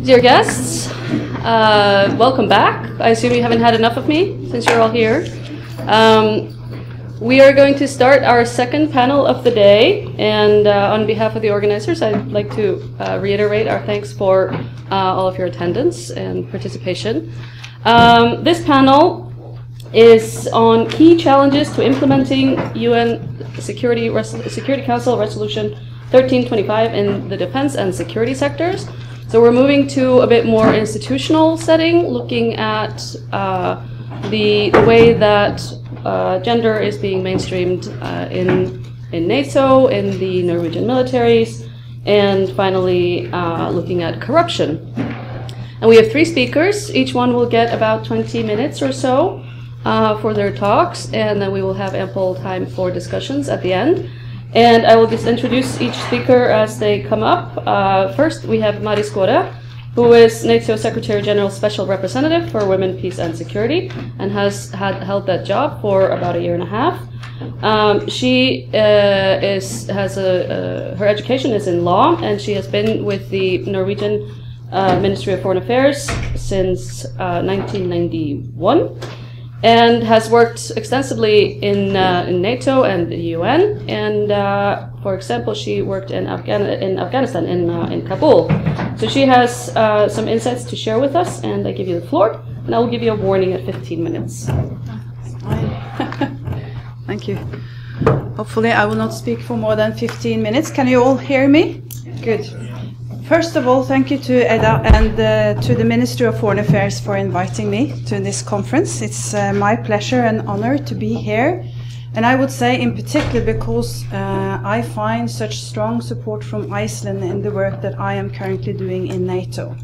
Dear guests, welcome back. I assume you haven't had enough of me since you're all here. We are going to start our second panel of the day, and on behalf of the organizers, I'd like to reiterate our thanks for all of your attendance and participation. This panel is on key challenges to implementing UN Security Council Resolution 1325 in the defense and security sectors. So we're moving to a bit more institutional setting, looking at the way that gender is being mainstreamed in NATO, in the Norwegian militaries, and finally looking at corruption. And we have 3 speakers. Each one will get about 20 minutes or so for their talks, and then we will have ample time for discussions at the end. And I will just introduce each speaker as they come up. First, we have Mari Skåre, who is NATO Secretary General Special Representative for Women, Peace and Security, and has held that job for about a year and a half. She her education is in law, and she has been with the Norwegian Ministry of Foreign Affairs since 1991. And has worked extensively in NATO and the UN. And for example, she worked in Afghanistan, in Kabul. So she has some insights to share with us, and I give you the floor. And I will give you a warning at 15 minutes. Thank you. Hopefully I will not speak for more than 15 minutes. Can you all hear me? Good. First of all, thank you to EDDA and to the Ministry of Foreign Affairs for inviting me to this conference. It's my pleasure and honor to be here. And I would say in particular because I find such strong support from Iceland in the work that I am currently doing in NATO.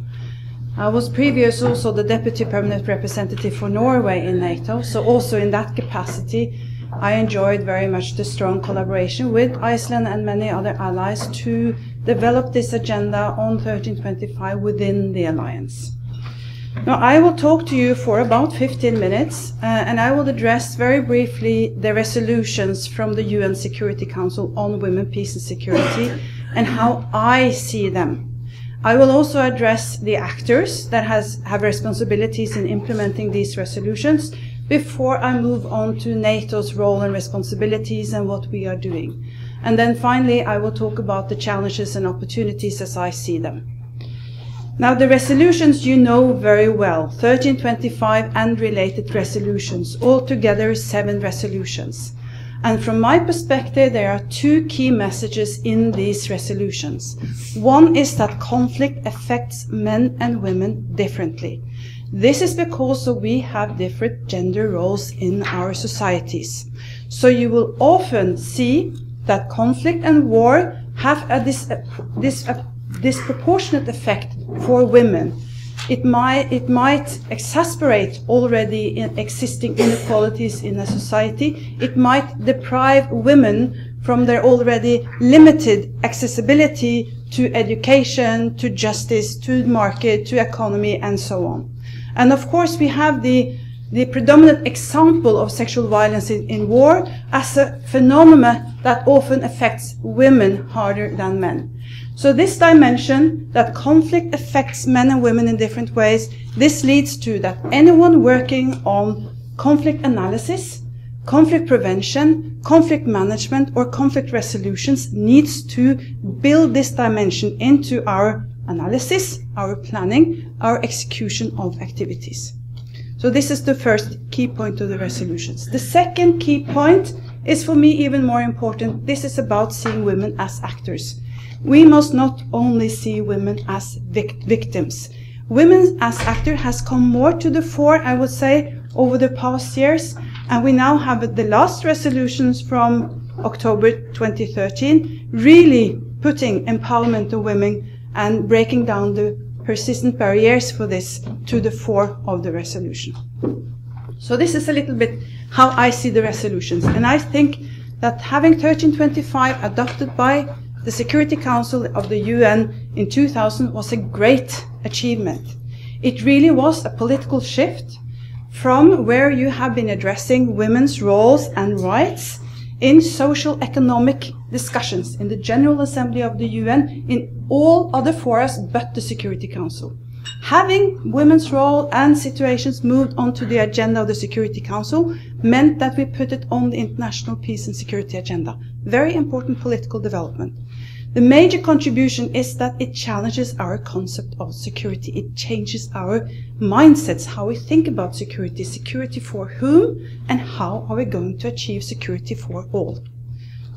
I was previously also the Deputy Permanent Representative for Norway in NATO, so also in that capacity I enjoyed very much the strong collaboration with Iceland and many other allies to develop this agenda on 1325 within the alliance. Now, I will talk to you for about 15 minutes, and I will address very briefly the resolutions from the UN Security Council on women, peace and security, and how I see them. I will also address the actors that have responsibilities in implementing these resolutions before I move on to NATO's role and responsibilities and what we are doing. And then finally, I will talk about the challenges and opportunities as I see them. Now, the resolutions you know very well, 1325 and related resolutions, altogether 7 resolutions. And from my perspective, there are 2 key messages in these resolutions. One is that conflict affects men and women differently. This is because we have different gender roles in our societies. So you will often see that conflict and war have a disproportionate effect for women. It might exacerbate already existing inequalities in a society. It might deprive women from their already limited accessibility to education, to justice, to market, to economy, and so on. And of course, we have the predominant example of sexual violence in war as a phenomenon that often affects women harder than men. So this dimension, that conflict affects men and women in different ways, this leads to that anyone working on conflict analysis, conflict prevention, conflict management, or conflict resolutions needs to build this dimension into our analysis, our planning, our execution of activities. So this is the first key point of the resolutions. The second key point is for me even more important. This is about seeing women as actors. We must not only see women as victims. Women as actors has come more to the fore, I would say, over the past years. And we now have the last resolutions from October 2013 really putting empowerment of women and breaking down the persistent barriers for this to the fore of the resolution. So this is a little bit how I see the resolutions. And I think that having 1325 adopted by the Security Council of the UN in 2000 was a great achievement. It really was a political shift from where you have been addressing women's roles and rights in social economic discussions, in the General Assembly of the UN, in all other forums but the Security Council. Having women's role and situations moved onto the agenda of the Security Council meant that we put it on the international peace and security agenda. Very important political development. The major contribution is that it challenges our concept of security. It changes our mindsets, how we think about security. Security for whom, and how are we going to achieve security for all?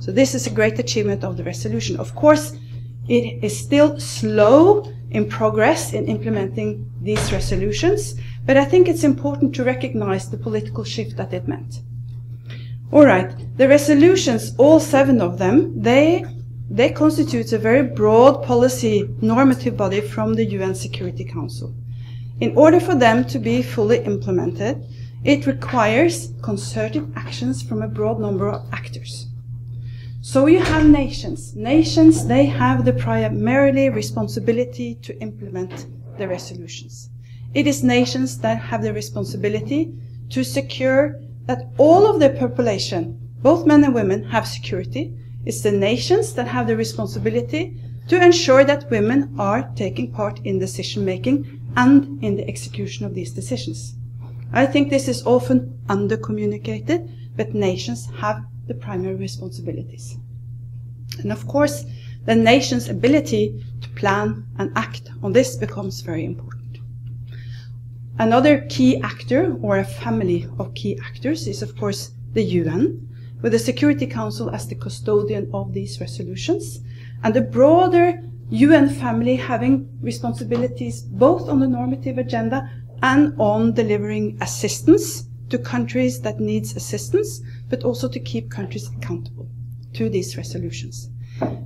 So this is a great achievement of the resolution. Of course, it is still slow in progress in implementing these resolutions, but I think it's important to recognize the political shift that it meant. All right, the resolutions, all 7 of them, they constitute a very broad policy normative body from the UN Security Council. In order for them to be fully implemented, it requires concerted actions from a broad number of actors. So you have nations. Nations, they have the primarily responsibility to implement the resolutions. It is nations that have the responsibility to secure that all of their population, both men and women, have security. It's the nations that have the responsibility to ensure that women are taking part in decision-making and in the execution of these decisions. I think this is often under-communicated, but nations have the primary responsibilities. And of course, the nation's ability to plan and act on this becomes very important. Another key actor, or a family of key actors, is of course the UN, with the Security Council as the custodian of these resolutions, and the broader UN family having responsibilities both on the normative agenda and on delivering assistance to countries that needs assistance, but also to keep countries accountable to these resolutions.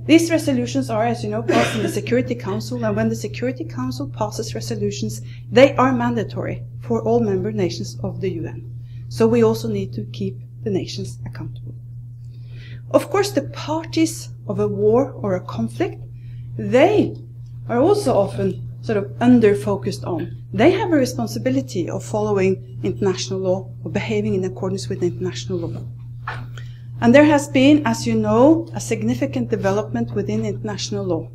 These resolutions are, as you know, passed in the Security Council, and when the Security Council passes resolutions, they are mandatory for all member nations of the UN. So we also need to keep the nations accountable. Of course, the parties of a war or a conflict, they are also often sort of under-focused on. They have a responsibility of following international law, or behaving in accordance with international law. And there has been, as you know, a significant development within international law.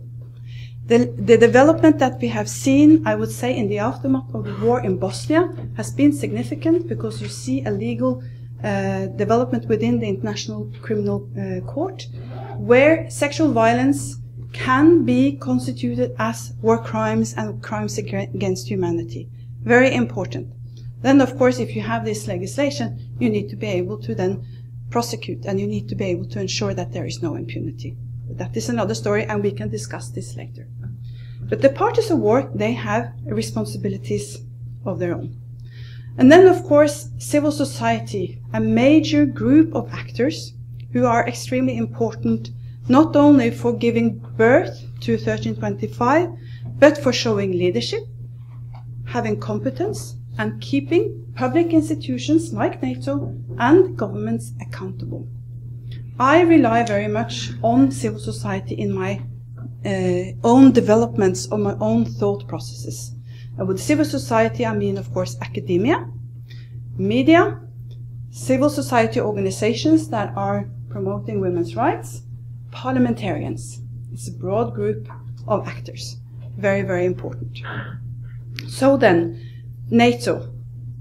The development that we have seen, I would say, in the aftermath of the war in Bosnia has been significant, because you see a legal development within the International Criminal Court, where sexual violence can be constituted as war crimes and crimes against humanity. Very important. Then, of course, if you have this legislation, you need to be able to then prosecute, and you need to be able to ensure that there is no impunity. But that is another story, and we can discuss this later. But the parties of war, they have responsibilities of their own. And then, of course, civil society, a major group of actors who are extremely important, not only for giving birth to 1325, but for showing leadership, having competence, and keeping public institutions like NATO and governments accountable. I rely very much on civil society in my own developments, on my own thought processes. And with civil society, I mean, of course, academia, media, civil society organizations that are promoting women's rights, parliamentarians. It's a broad group of actors. Very, very important. So then, NATO.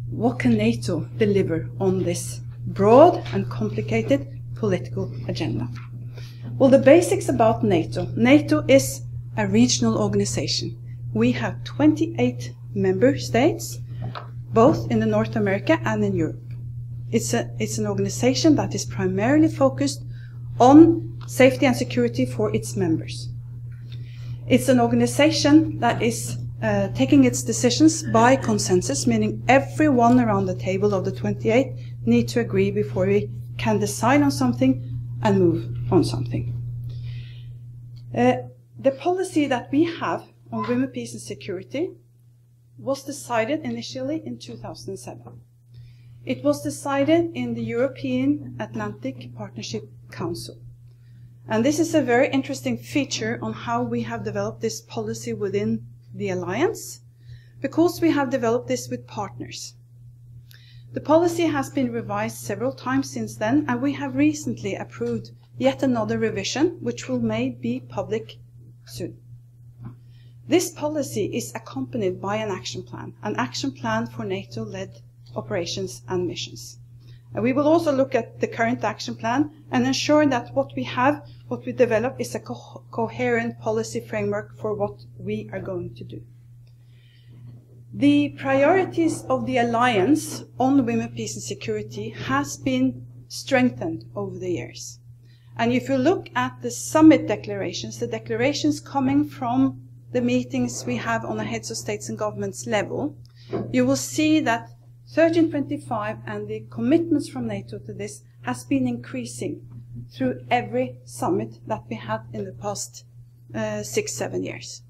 What can NATO deliver on this broad and complicated political agenda? Well, the basics about NATO. NATO is a regional organization. We have 28 member states, both in North America and in Europe. It's an organization that is primarily focused on safety and security for its members. It's an organization that is taking its decisions by consensus, meaning everyone around the table of the 28 need to agree before we can decide on something and move on something. The policy that we have on women, peace and security was decided initially in 2007. It was decided in the European Atlantic Partnership Council. And this is a very interesting feature on how we have developed this policy within the alliance, because we have developed this with partners. The policy has been revised several times since then, and we have recently approved yet another revision, which will may be public soon. This policy is accompanied by an action plan for NATO-led operations and missions. And we will also look at the current action plan and ensure that what we develop is a coherent policy framework for what we are going to do. The priorities of the Alliance on women, peace and security has been strengthened over the years. And if you look at the summit declarations, the declarations coming from the meetings we have on the heads of states and governments level, you will see that 1325 and the commitments from NATO to this has been increasing through every summit that we had in the past 6-7 years.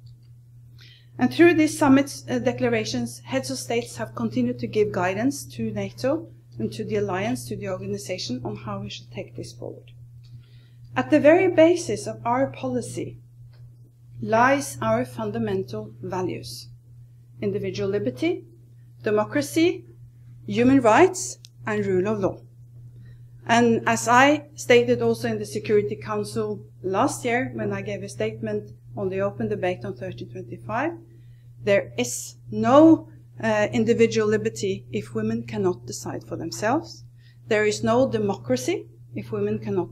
And through these summits declarations, heads of states have continued to give guidance to NATO and to the alliance, to the organization, on how we should take this forward. At the very basis of our policy lies our fundamental values: individual liberty, democracy, human rights, and rule of law. And as I stated also in the Security Council last year, when I gave a statement on the open debate on 1325, there is no individual liberty if women cannot decide for themselves. There is no democracy if women cannot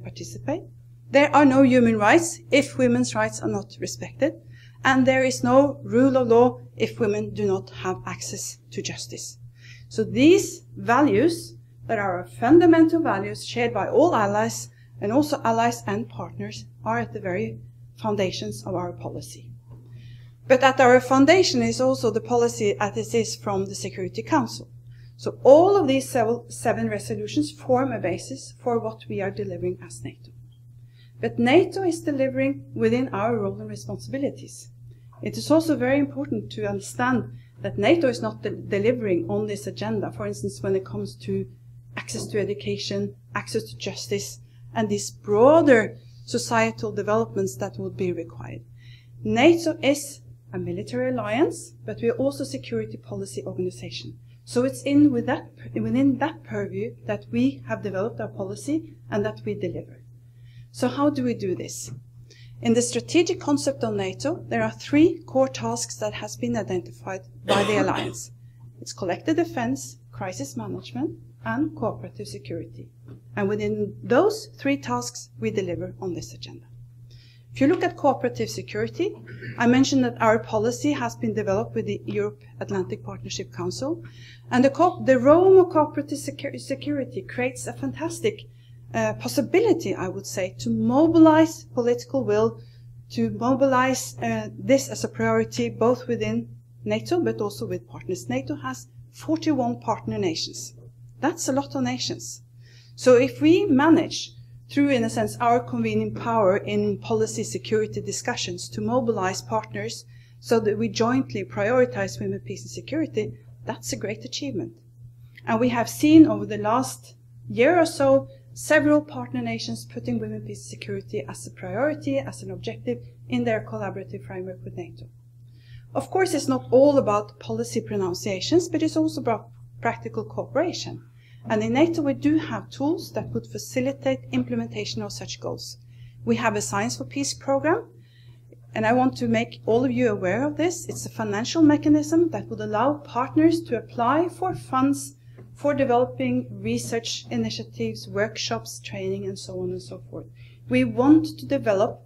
participate. There are no human rights if women's rights are not respected. And there is no rule of law if women do not have access to justice. So these values that are our fundamental values shared by all allies, and also allies and partners, are at the very foundations of our policy. But at our foundation is also the policy as it is from the Security Council. So all of these seven resolutions form a basis for what we are delivering as NATO. But NATO is delivering within our role and responsibilities. It is also very important to understand that NATO is not delivering on this agenda, for instance, when it comes to access to education, access to justice, and these broader societal developments that would be required. NATO is a military alliance, but we are also a security policy organization. So it's within that purview that we have developed our policy and that we deliver. So how do we do this? In the strategic concept of NATO, there are 3 core tasks that has been identified by the alliance. It's collective defense, crisis management, and cooperative security. And within those 3 tasks, we deliver on this agenda. If you look at cooperative security, I mentioned that our policy has been developed with the Europe-Atlantic Partnership Council, and the role of cooperative security creates a fantastic possibility, I would say, to mobilize political will, to mobilize this as a priority both within NATO but also with partners. NATO has 41 partner nations. That's a lot of nations. So if we manage, through, in a sense, our convening power in policy security discussions to mobilize partners so that we jointly prioritize women, peace and security, that's a great achievement. And we have seen over the last year or so several partner nations putting women, peace and security as a priority, as an objective in their collaborative framework with NATO. Of course, it's not all about policy pronunciations, but it's also about practical cooperation. And in NATO, we do have tools that would facilitate implementation of such goals. We have a Science for Peace program, and I want to make all of you aware of this. It's a financial mechanism that would allow partners to apply for funds for developing research initiatives, workshops, training, and so on and so forth. We want to develop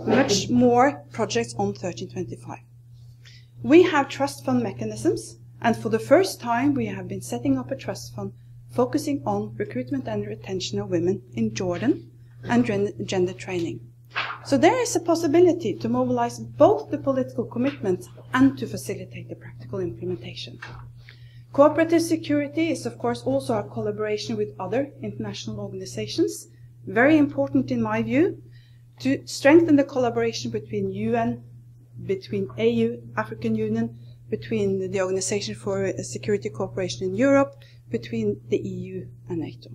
much more projects on 1325. We have trust fund mechanisms, and for the first time, we have been setting up a trust fund focusing on recruitment and retention of women in Jordan and gender training. So there is a possibility to mobilize both the political commitment and to facilitate the practical implementation. Cooperative security is, of course, also a collaboration with other international organizations. Very important, in my view, to strengthen the collaboration between UN, between AU, African Union, between the Organization for Security Cooperation in Europe, between the EU and NATO.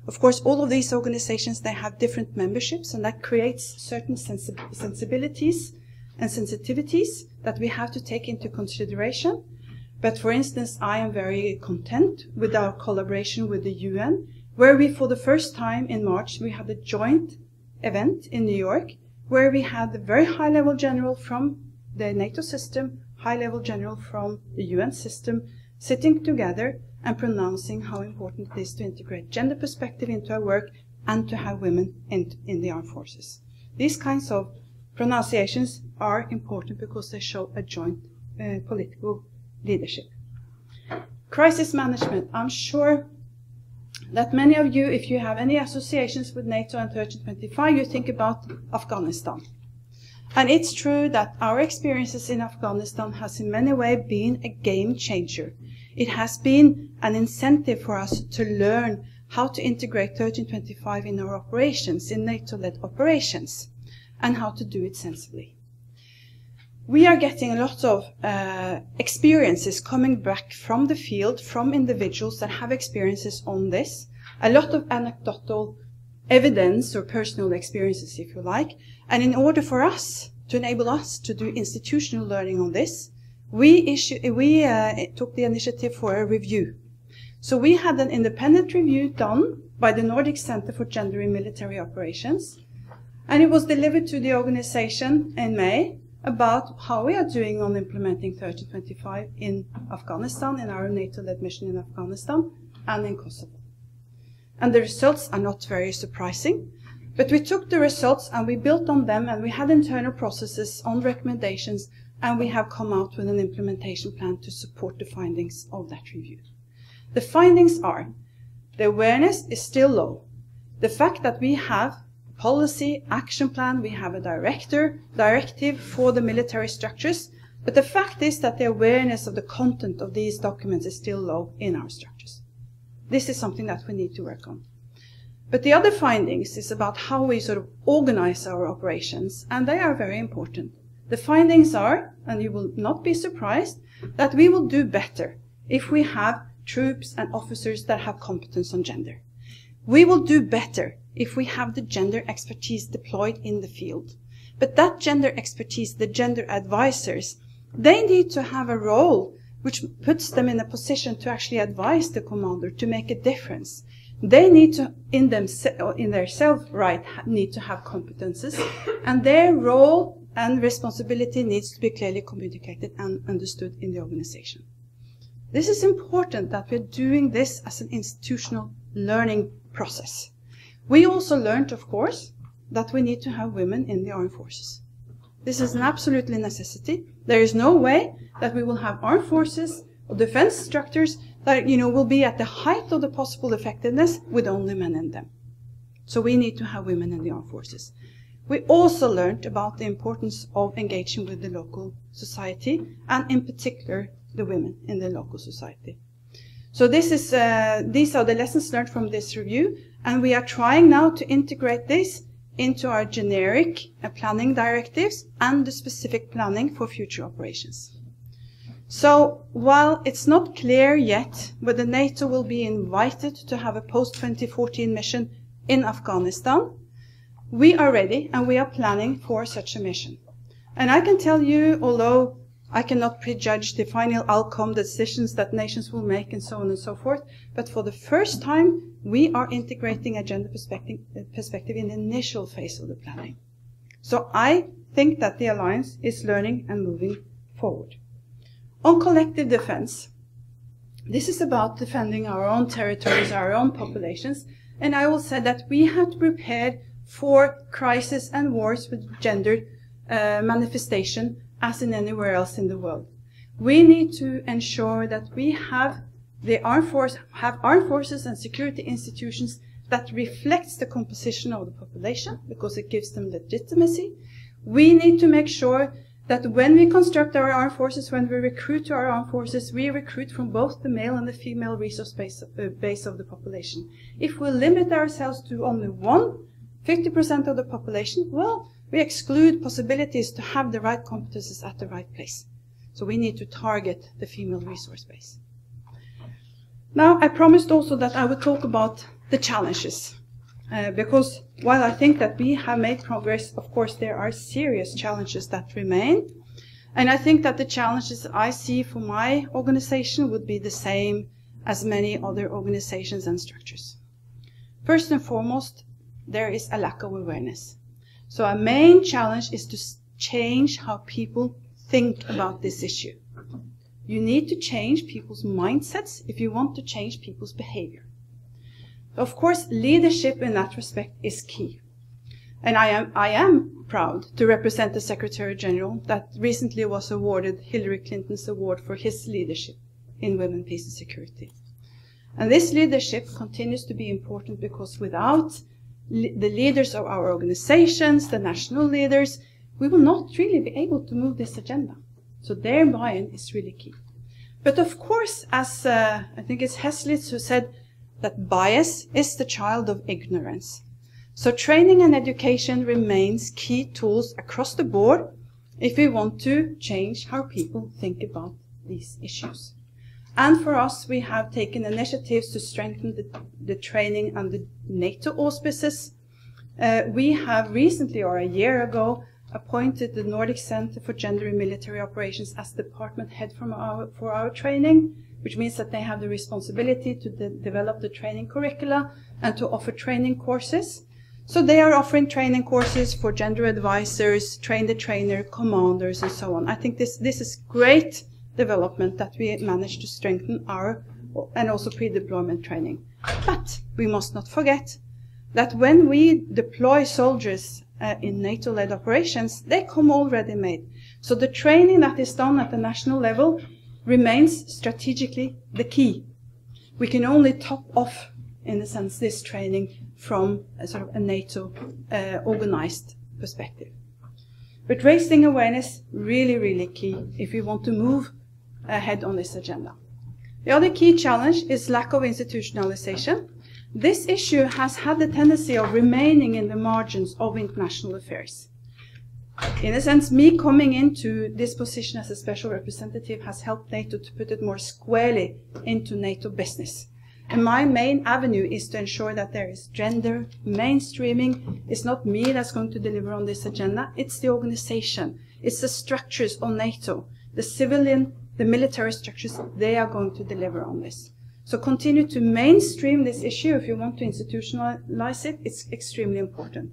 Of course, all of these organizations, they have different memberships, and that creates certain sensibilities and sensitivities that we have to take into consideration. But for instance, I am very content with our collaboration with the UN, where we, for the first time in March, we had a joint event in New York, where we had the very high-level general from the NATO system, high-level general from the UN system, sitting together and pronouncing how important it is to integrate gender perspective into our work and to have women in the armed forces. These kinds of pronunciations are important because they show a joint political leadership. Crisis management. I'm sure that many of you, if you have any associations with NATO and 1325, you think about Afghanistan. And it's true that our experiences in Afghanistan has in many ways been a game changer. It has been an incentive for us to learn how to integrate 1325 in our operations, in NATO-led operations, and how to do it sensibly. We are getting a lot of experiences coming back from the field, from individuals that have experiences on this, a lot of anecdotal evidence or personal experiences, if you like. And in order for us, to enable us to do institutional learning on this, we took the initiative for a review. So we had an independent review done by the Nordic Center for Gender in Military Operations, and it was delivered to the organization in May, about how we are doing on implementing 1325 in Afghanistan, in our NATO-led mission in Afghanistan, and in Kosovo. And the results are not very surprising, but we took the results and we built on them, and we had internal processes on recommendations, and we have come out with an implementation plan to support the findings of that review. The findings are: the awareness is still low. The fact that we have policy, action plan, we have a directive for the military structures, but the fact is that the awareness of the content of these documents is still low in our structures. This is something that we need to work on. But the other findings is about how we sort of organize our operations, and they are very important. The findings are, and you will not be surprised, that we will do better if we have troops and officers that have competence on gender. We will do better if we have the gender expertise deployed in the field. But that gender expertise, the gender advisors, they need to have a role which puts them in a position to actually advise the commander to make a difference. They need to, in their self-right, need to have competences, and their role and responsibility needs to be clearly communicated and understood in the organization. This is important that we're doing this as an institutional learning process. We also learned, of course, that we need to have women in the armed forces. This is an absolute necessity. There is no way that we will have armed forces or defense structures that, will be at the height of the possible effectiveness with only men in them. So we need to have women in the armed forces. We also learned about the importance of engaging with the local society, and in particular, the women in the local society. So these are the lessons learned from this review, and we are trying now to integrate this into our generic planning directives and the specific planning for future operations. So while it's not clear yet whether NATO will be invited to have a post-2014 mission in Afghanistan, we are ready and we are planning for such a mission. And I can tell you, although I cannot prejudge the final outcome, the decisions that nations will make, and so on and so forth, but for the first time, we are integrating a gender perspective in the initial phase of the planning. So I think that the alliance is learning and moving forward. On collective defense, this is about defending our own territories, our own populations, and I will say that we have to prepare for crisis and wars with gendered manifestation as in anywhere else in the world. We need to ensure that we have armed forces and security institutions that reflects the composition of the population, because it gives them legitimacy. We need to make sure that when we construct our armed forces, when we recruit to our armed forces, we recruit from both the male and the female resource base of the population. If we limit ourselves to only 50% of the population, well, we exclude possibilities to have the right competences at the right place. So we need to target the female resource base. Now, I promised also that I would talk about the challenges, because while I think that we have made progress, of course, there are serious challenges that remain. And I think that the challenges I see for my organization would be the same as many other organizations and structures. First and foremost, there is a lack of awareness. So our main challenge is to change how people think about this issue. You need to change people's mindsets if you want to change people's behavior. Of course, leadership in that respect is key. And I am proud to represent the Secretary General that recently was awarded Hillary Clinton's award for his leadership in women, peace and security. And this leadership continues to be important because without the leaders of our organizations, the national leaders, we will not really be able to move this agenda. So their buy-in is really key. But of course, as I think it's Heslitz who said that bias is the child of ignorance. So training and education remains key tools across the board if we want to change how people think about these issues. And for us, we have taken initiatives to strengthen the training under NATO auspices. We have recently, or a year ago, appointed the Nordic Center for Gender and Military Operations as department head for our training, which means that they have the responsibility to develop the training curricula and to offer training courses. So they are offering training courses for gender advisors, train the trainer, commanders, and so on. I think this is great development that we managed to strengthen our, and also pre-deployment training. But we must not forget that when we deploy soldiers in NATO-led operations, they come already made. So the training that is done at the national level remains strategically the key. We can only top off, in a sense, this training from a sort of a NATO organized perspective. But raising awareness, really, really key if we want to move ahead on this agenda. The other key challenge is lack of institutionalization. This issue has had the tendency of remaining in the margins of international affairs. In a sense, me coming into this position as a special representative has helped NATO to put it more squarely into NATO business. And my main avenue is to ensure that there is gender mainstreaming. It's not me that's going to deliver on this agenda. It's the organization. It's the structures of NATO, the civilian, the military structures. They are going to deliver on this. So continue to mainstream this issue. If you want to institutionalize it, it's extremely important.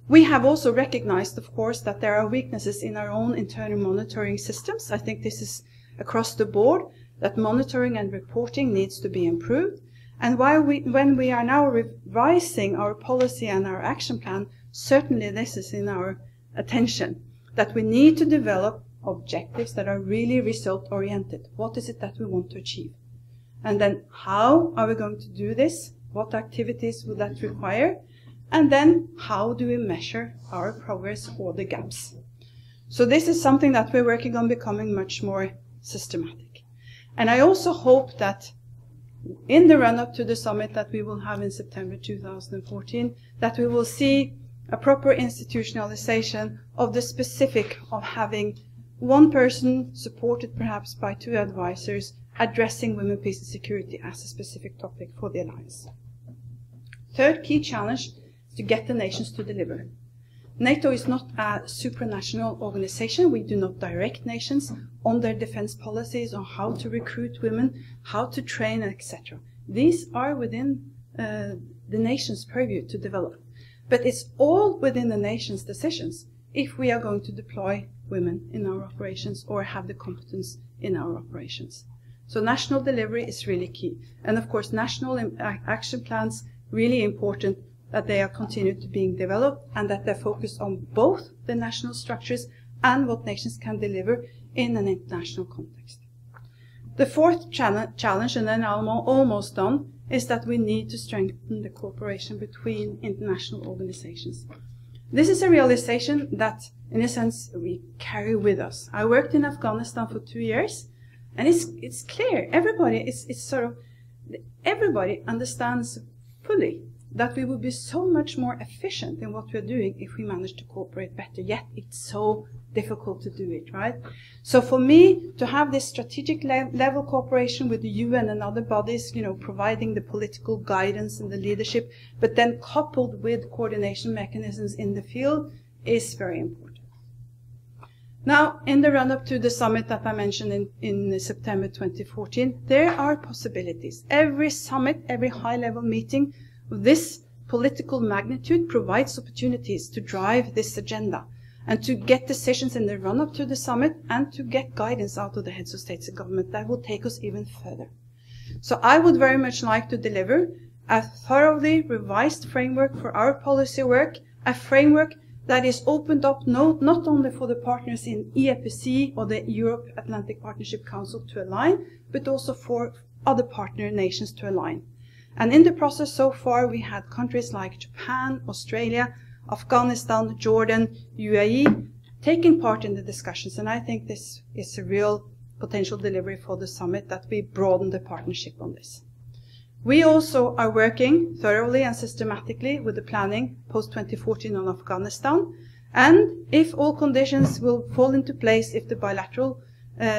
We have also recognized, of course, that there are weaknesses in our own internal monitoring systems. I think this is across the board, that monitoring and reporting needs to be improved. And when we are now revising our policy and our action plan, certainly this is in our attention, that we need to develop objectives that are really result-oriented. What is it that we want to achieve? And then how are we going to do this? What activities will that require? And then how do we measure our progress or the gaps? So this is something that we're working on becoming much more systematic. And I also hope that in the run-up to the summit that we will have in September 2014, that we will see a proper institutionalization of the specific of having one person supported perhaps by 2 advisors addressing women, peace and security as a specific topic for the alliance. Third key challenge is to get the nations to deliver. NATO is not a supranational organization. We do not direct nations on their defense policies, on how to recruit women, how to train, etc. These are within the nation's purview to develop. But it's all within the nation's decisions if we are going to deploy women in our operations or have the competence in our operations. So national delivery is really key. And of course, national action plans, really important that they are continued to being developed and that they're focused on both the national structures and what nations can deliver in an international context. The fourth challenge, and then I'm almost done, is that we need to strengthen the cooperation between international organizations. This is a realization that, in a sense, we carry with us. I worked in Afghanistan for 2 years, and it's clear, everybody understands fully that we would be so much more efficient in what we're doing if we manage to cooperate better, yet it's so difficult to do it, right? So for me, to have this strategic level cooperation with the UN and other bodies, providing the political guidance and the leadership, but then coupled with coordination mechanisms in the field is very important. Now, in the run-up to the summit that I mentioned in September 2014, there are possibilities. Every summit, every high-level meeting of this political magnitude provides opportunities to drive this agenda and to get decisions in the run-up to the summit and to get guidance out of the heads of states and government that will take us even further. So I would very much like to deliver a thoroughly revised framework for our policy work, a framework that is opened up not only for the partners in EAPC or the Europe-Atlantic Partnership Council to align, but also for other partner nations to align. And in the process so far, we had countries like Japan, Australia, Afghanistan, Jordan, UAE taking part in the discussions. And I think this is a real potential delivery for the summit, that we broaden the partnership on this. We also are working thoroughly and systematically with the planning post-2014 on Afghanistan. And if all conditions will fall into place, if the bilateral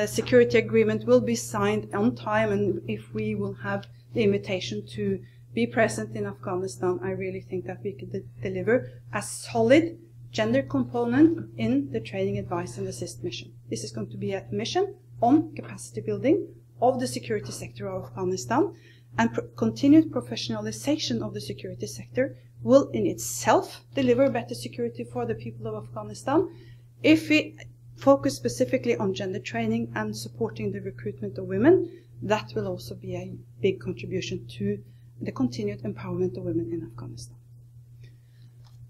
security agreement will be signed on time, and if we will have the invitation to be present in Afghanistan, I really think that we could deliver a solid gender component in the training, advice and assist mission. This is going to be a mission on capacity building of the security sector of Afghanistan, and continued professionalization of the security sector will in itself deliver better security for the people of Afghanistan. If we focus specifically on gender training and supporting the recruitment of women, that will also be a big contribution to the continued empowerment of women in Afghanistan.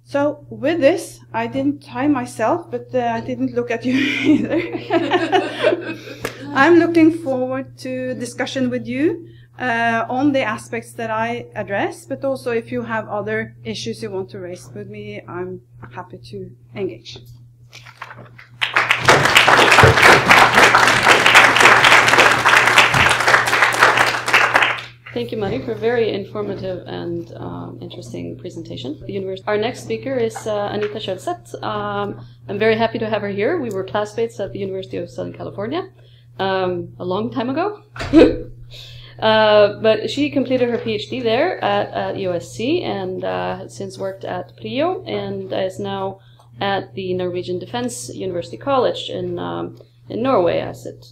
So with this, I didn't time myself, but I didn't look at you either. I'm looking forward to discussion with you on the aspects that I address, but also if you have other issues you want to raise with me, I'm happy to engage. Thank you, Mari, for a very informative and interesting presentation. Our next speaker is Anita Sjølseth. I'm very happy to have her here. We were classmates at the University of Southern California a long time ago. But she completed her PhD there at USC and has since worked at PRIO and is now at the Norwegian Defense University College in Norway, as it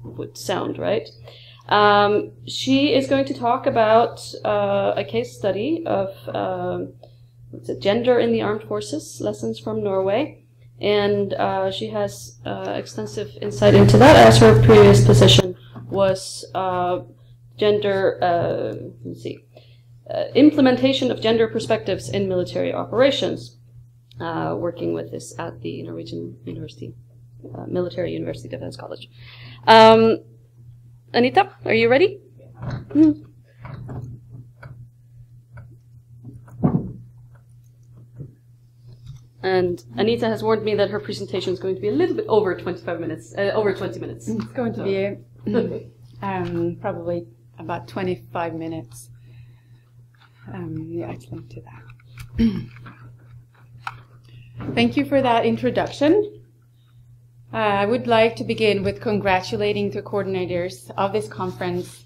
would sound, right? She is going to talk about a case study of gender in the armed forces, lessons from Norway, and she has extensive insight into that, as her previous position was implementation of gender perspectives in military operations, working with this at the Norwegian University, Military University Defense College. Anita, are you ready? Mm. And Anita has warned me that her presentation is going to be a little bit over 25 minutes, over 20 minutes. It's going to be probably about 25 minutes. Yeah, I'd link to that. Thank you for that introduction. I would like to begin with congratulating the coordinators of this conference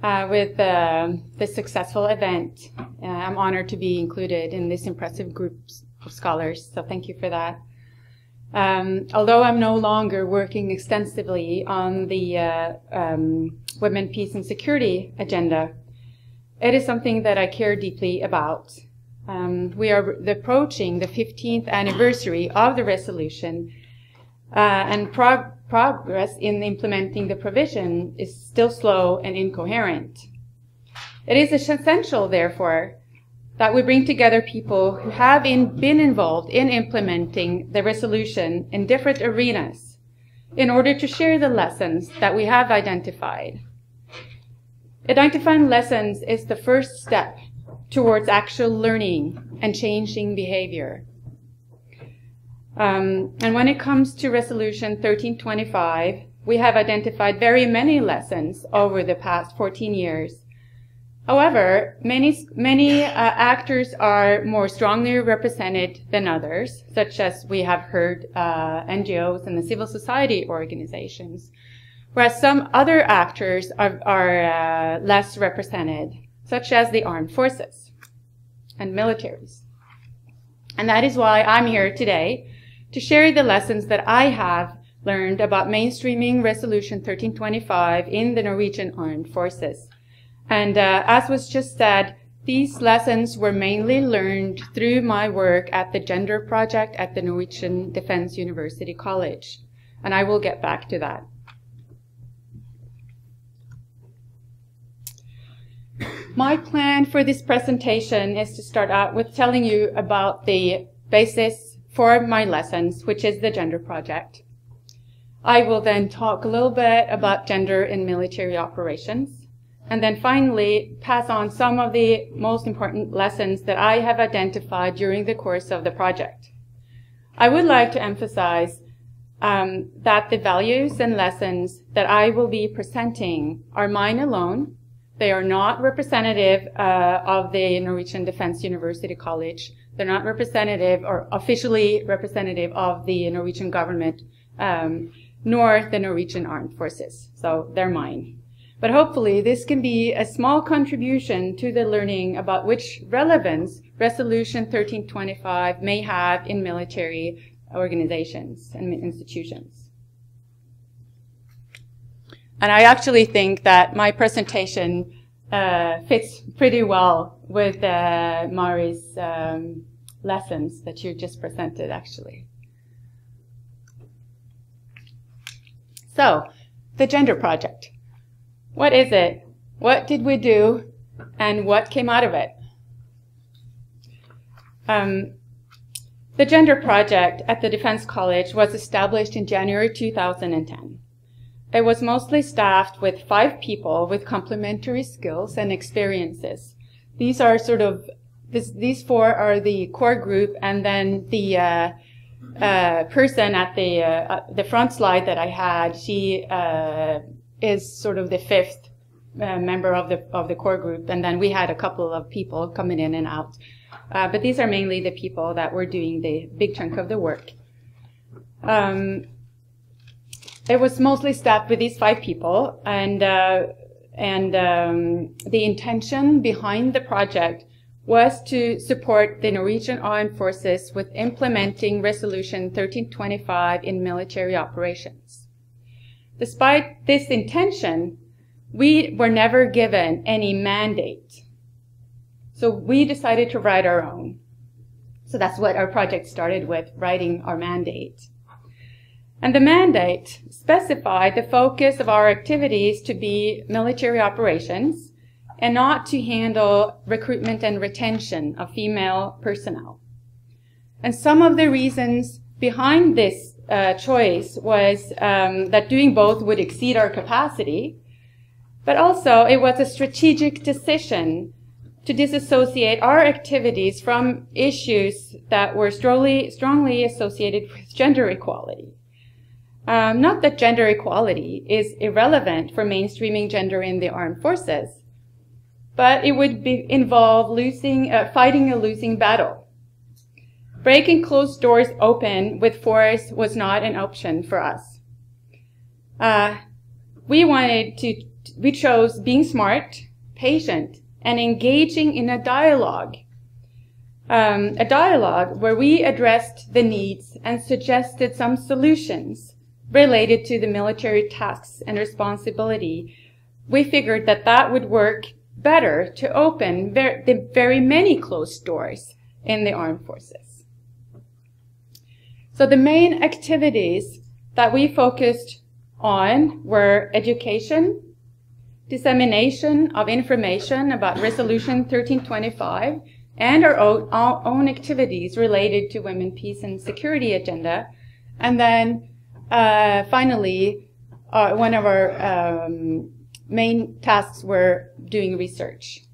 with this successful event. I'm honored to be included in this impressive group of scholars, so thank you for that. Although I'm no longer working extensively on the Women, Peace and Security agenda, it is something that I care deeply about. We are approaching the 15th anniversary of the resolution, and progress in implementing the provision is still slow and incoherent. It is essential, therefore, that we bring together people who have been involved in implementing the resolution in different arenas in order to share the lessons that we have identified. Identifying lessons is the first step towards actual learning and changing behavior. And when it comes to Resolution 1325, we have identified very many lessons over the past 14 years. However, many actors are more strongly represented than others, such as we have heard NGOs and the civil society organizations, whereas some other actors are less represented, such as the armed forces and militaries. And that is why I'm here today to share the lessons that I have learned about mainstreaming Resolution 1325 in the Norwegian Armed Forces. And as was just said, these lessons were mainly learned through my work at the Gender Project at the Norwegian Defence University College. And I will get back to that. My plan for this presentation is to start out with telling you about the basis for my lessons, which is the Gender Project. I will then talk a little bit about gender in military operations, and then finally pass on some of the most important lessons that I have identified during the course of the project. I would like to emphasize that the values and lessons that I will be presenting are mine alone. They are not representative of the Norwegian Defence University College. They're not representative or officially representative of the Norwegian government, nor the Norwegian Armed Forces. So they're mine. But hopefully this can be a small contribution to the learning about which relevance Resolution 1325 may have in military organizations and institutions. And I actually think that my presentation fits pretty well with Mari's lessons that you just presented, actually. So, the Gender Project. What is it? What did we do? And what came out of it? The Gender Project at the Defense College was established in January 2010. It was mostly staffed with 5 people with complementary skills and experiences. These are sort of, these 4 are the core group, and then the person at the front slide that I had, she is sort of the 5th member of the core group, and then we had a couple of people coming in and out. But these are mainly the people that were doing the big chunk of the work. It was mostly staffed with these 5 people, and the intention behind the project was to support the Norwegian Armed Forces with implementing Resolution 1325 in military operations. Despite this intention, we were never given any mandate. So we decided to write our own. So that's what our project started with, writing our mandate. And the mandate specified the focus of our activities to be military operations and not to handle recruitment and retention of female personnel. And some of the reasons behind this choice was that doing both would exceed our capacity, but also it was a strategic decision to disassociate our activities from issues that were strongly associated with gender equality. Not that gender equality is irrelevant for mainstreaming gender in the armed forces, but it would involve fighting a losing battle. Breaking closed doors open with force was not an option for us. We chose being smart, patient, and engaging in a dialogue where we addressed the needs and suggested some solutions related to the military tasks and responsibility. We figured that that would work better to open the very many closed doors in the armed forces. So the main activities that we focused on were education, dissemination of information about Resolution 1325, and our own activities related to women, peace, and security agenda. And then finally, one of our main tasks were doing research.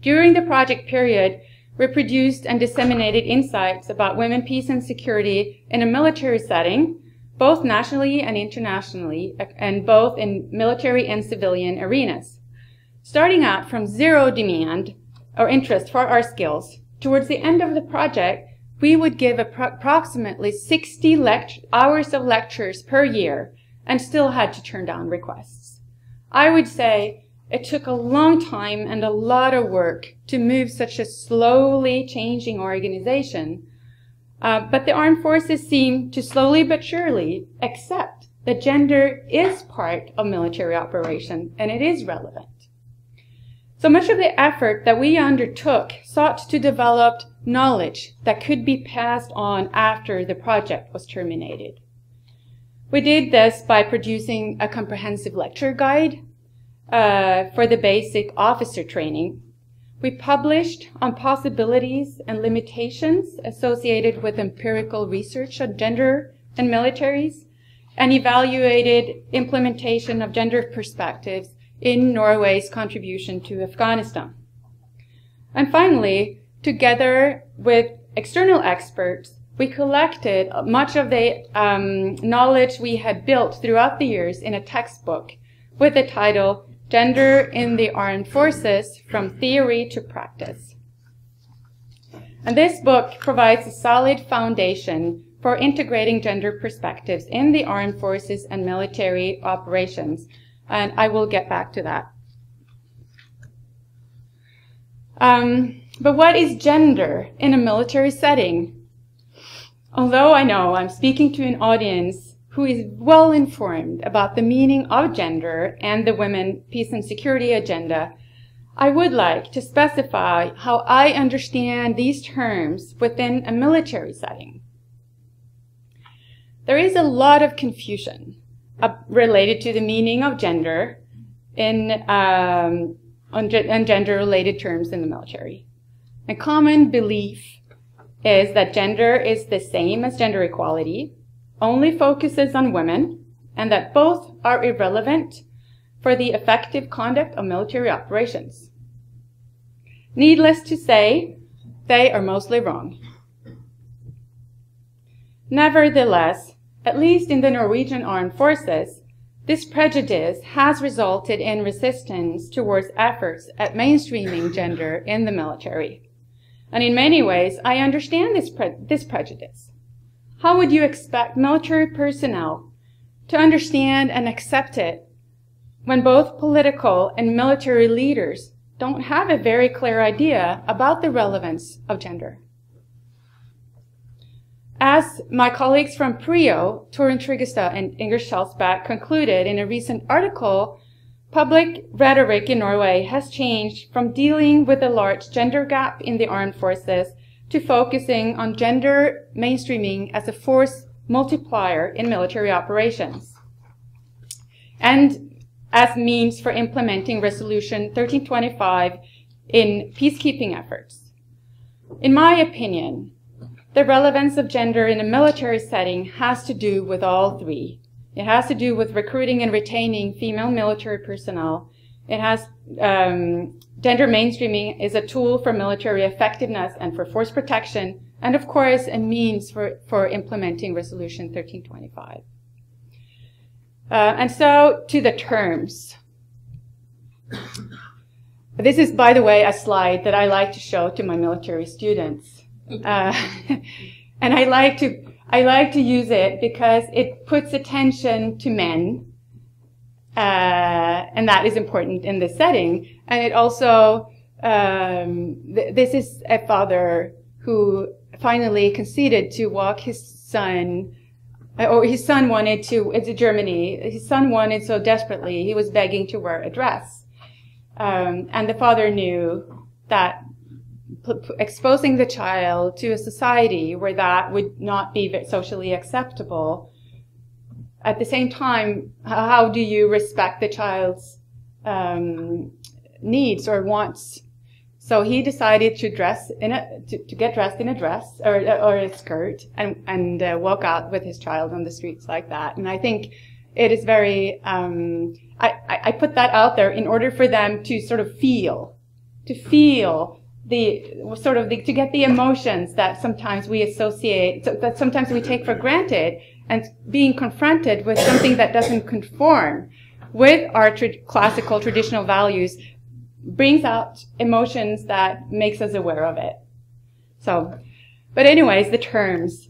During the project period, we produced and disseminated insights about women, peace, and security in a military setting, both nationally and internationally, and both in military and civilian arenas. Starting out from zero demand or interest for our skills, towards the end of the project, we would give approximately 60 hours of lectures per year and still had to turn down requests. I would say it took a long time and a lot of work to move such a slowly changing organization But the armed forces seem to slowly but surely accept that gender is part of military operation and it is relevant. So much of the effort that we undertook sought to develop knowledge that could be passed on after the project was terminated. We did this by producing a comprehensive lecture guide for the basic officer training. We published on possibilities and limitations associated with empirical research on gender and militaries, and evaluated implementation of gender perspectives in Norway's contribution to Afghanistan. And finally, together with external experts, we collected much of the knowledge we had built throughout the years in a textbook with the title Gender in the Armed Forces, From Theory to Practice. And this book provides a solid foundation for integrating gender perspectives in the armed forces and military operations. And I will get back to that. But what is gender in a military setting? Although I know I'm speaking to an audience who is well informed about the meaning of gender and the Women, Peace and Security agenda, I would like to specify how I understand these terms within a military setting. There is a lot of confusion related to the meaning of gender and gender-related terms in the military. A common belief is that gender is the same as gender equality, only focuses on women, and that both are irrelevant for the effective conduct of military operations. Needless to say, they are mostly wrong. Nevertheless, at least in the Norwegian armed forces, this prejudice has resulted in resistance towards efforts at mainstreaming gender in the military. And in many ways, I understand this prejudice. How would you expect military personnel to understand and accept it when both political and military leaders don't have a very clear idea about the relevance of gender? As my colleagues from PRIO, Torunn Tryggestad and Inger Schjalsbæk, concluded in a recent article, public rhetoric in Norway has changed from dealing with a large gender gap in the armed forces to focusing on gender mainstreaming as a force multiplier in military operations, and as means for implementing Resolution 1325 in peacekeeping efforts. In my opinion, the relevance of gender in a military setting has to do with all three. It has to do with recruiting and retaining female military personnel. It has gender mainstreaming is a tool for military effectiveness and for force protection, and of course a means for implementing Resolution 1325. And so to the terms. This is, by the way, a slide that I like to show to my military students. And I like to use it because it puts attention to men, and that is important in this setting. And it also, this is a father who finally conceded to walk his son, or his son wanted to, it's in Germany, his son wanted so desperately, he was begging to wear a dress. And the father knew that exposing the child to a society where that would not be socially acceptable. At the same time, how do you respect the child's needs or wants? So he decided to get dressed in a dress or a skirt and walk out with his child on the streets like that. And I think it is very. I put that out there in order for them to sort of feel to get the emotions that sometimes we associate, that sometimes we take for granted, and being confronted with something that doesn't conform with our classical traditional values brings out emotions that makes us aware of it. So, but anyways, the terms.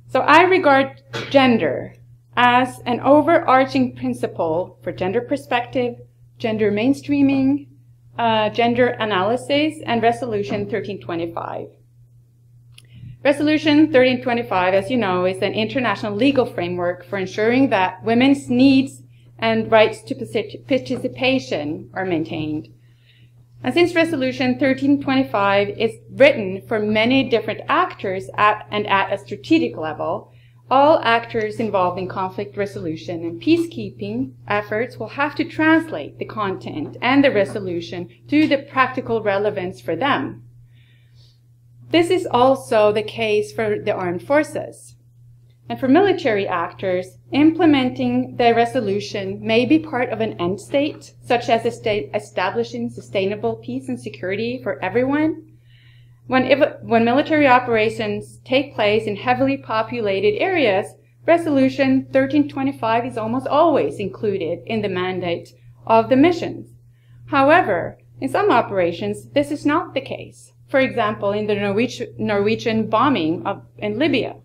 So I regard gender as an overarching principle for gender perspective, gender mainstreaming, gender analysis, and Resolution 1325. Resolution 1325, as you know, is an international legal framework for ensuring that women's needs and rights to participation are maintained. And since Resolution 1325 is written for many different actors at a strategic level, all actors involved in conflict resolution and peacekeeping efforts will have to translate the content and the resolution to the practical relevance for them. This is also the case for the armed forces. And for military actors, implementing the resolution may be part of an end state, such as establishing sustainable peace and security for everyone. When military operations take place in heavily populated areas, Resolution 1325 is almost always included in the mandate of the missions. However, in some operations, this is not the case. For example, in the Norwegian bombing in Libya.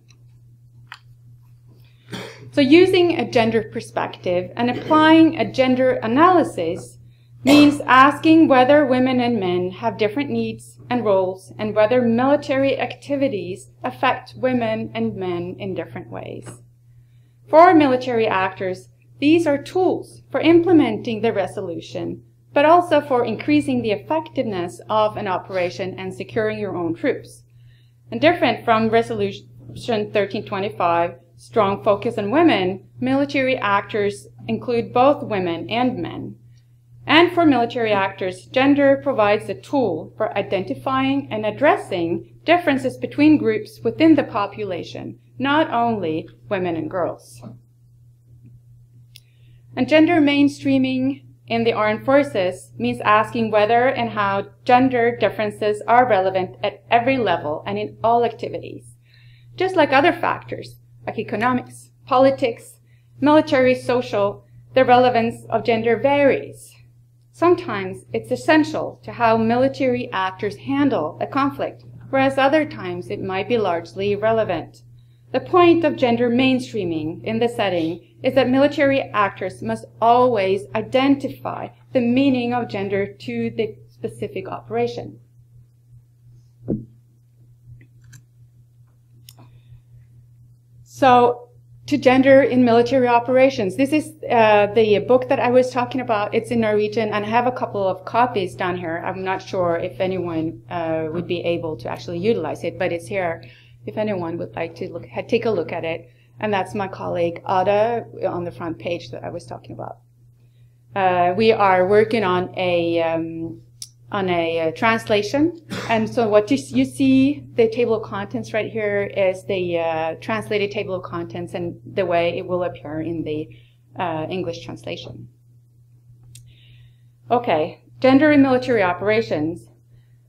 So using a gender perspective and applying a gender analysis means asking whether women and men have different needs and roles and whether military activities affect women and men in different ways. For military actors, these are tools for implementing the resolution, but also for increasing the effectiveness of an operation and securing your own troops. And different from Resolution 1325, strong focus on women, military actors include both women and men. And for military actors, gender provides a tool for identifying and addressing differences between groups within the population, not only women and girls. And gender mainstreaming in the armed forces means asking whether and how gender differences are relevant at every level and in all activities. Just like other factors, like economics, politics, military, social, the relevance of gender varies. Sometimes it's essential to how military actors handle a conflict, whereas other times it might be largely irrelevant. The point of gender mainstreaming in the setting is that military actors must always identify the meaning of gender to the specific operation. So, to gender in military operations. This is the book that I was talking about. It's in Norwegian, and I have a couple of copies down here. I'm not sure if anyone would be able to actually utilize it, but it's here if anyone would like to take a look at it. And that's my colleague Askja on the front page that I was talking about. We are working on a translation, and so what you see, the table of contents right here is the translated table of contents and the way it will appear in the English translation. Okay, gender in military operations.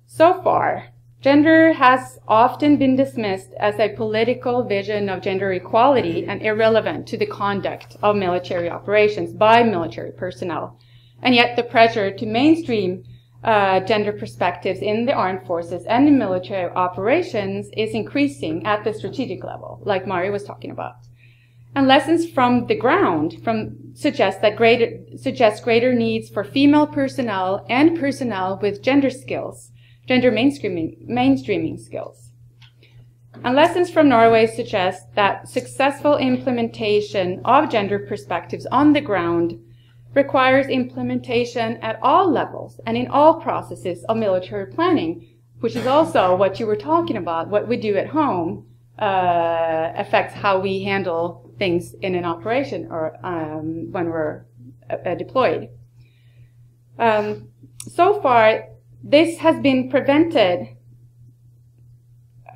So far, gender has often been dismissed as a political vision of gender equality and irrelevant to the conduct of military operations by military personnel. And yet the pressure to mainstream gender perspectives in the armed forces and in military operations is increasing at the strategic level, like Mari was talking about. And lessons from the ground suggest greater needs for female personnel and personnel with gender skills, gender mainstreaming skills. And lessons from Norway suggest that successful implementation of gender perspectives on the ground requires implementation at all levels and in all processes of military planning, which is also what you were talking about. What we do at home affects how we handle things in an operation or when we're deployed. So far, this has been prevented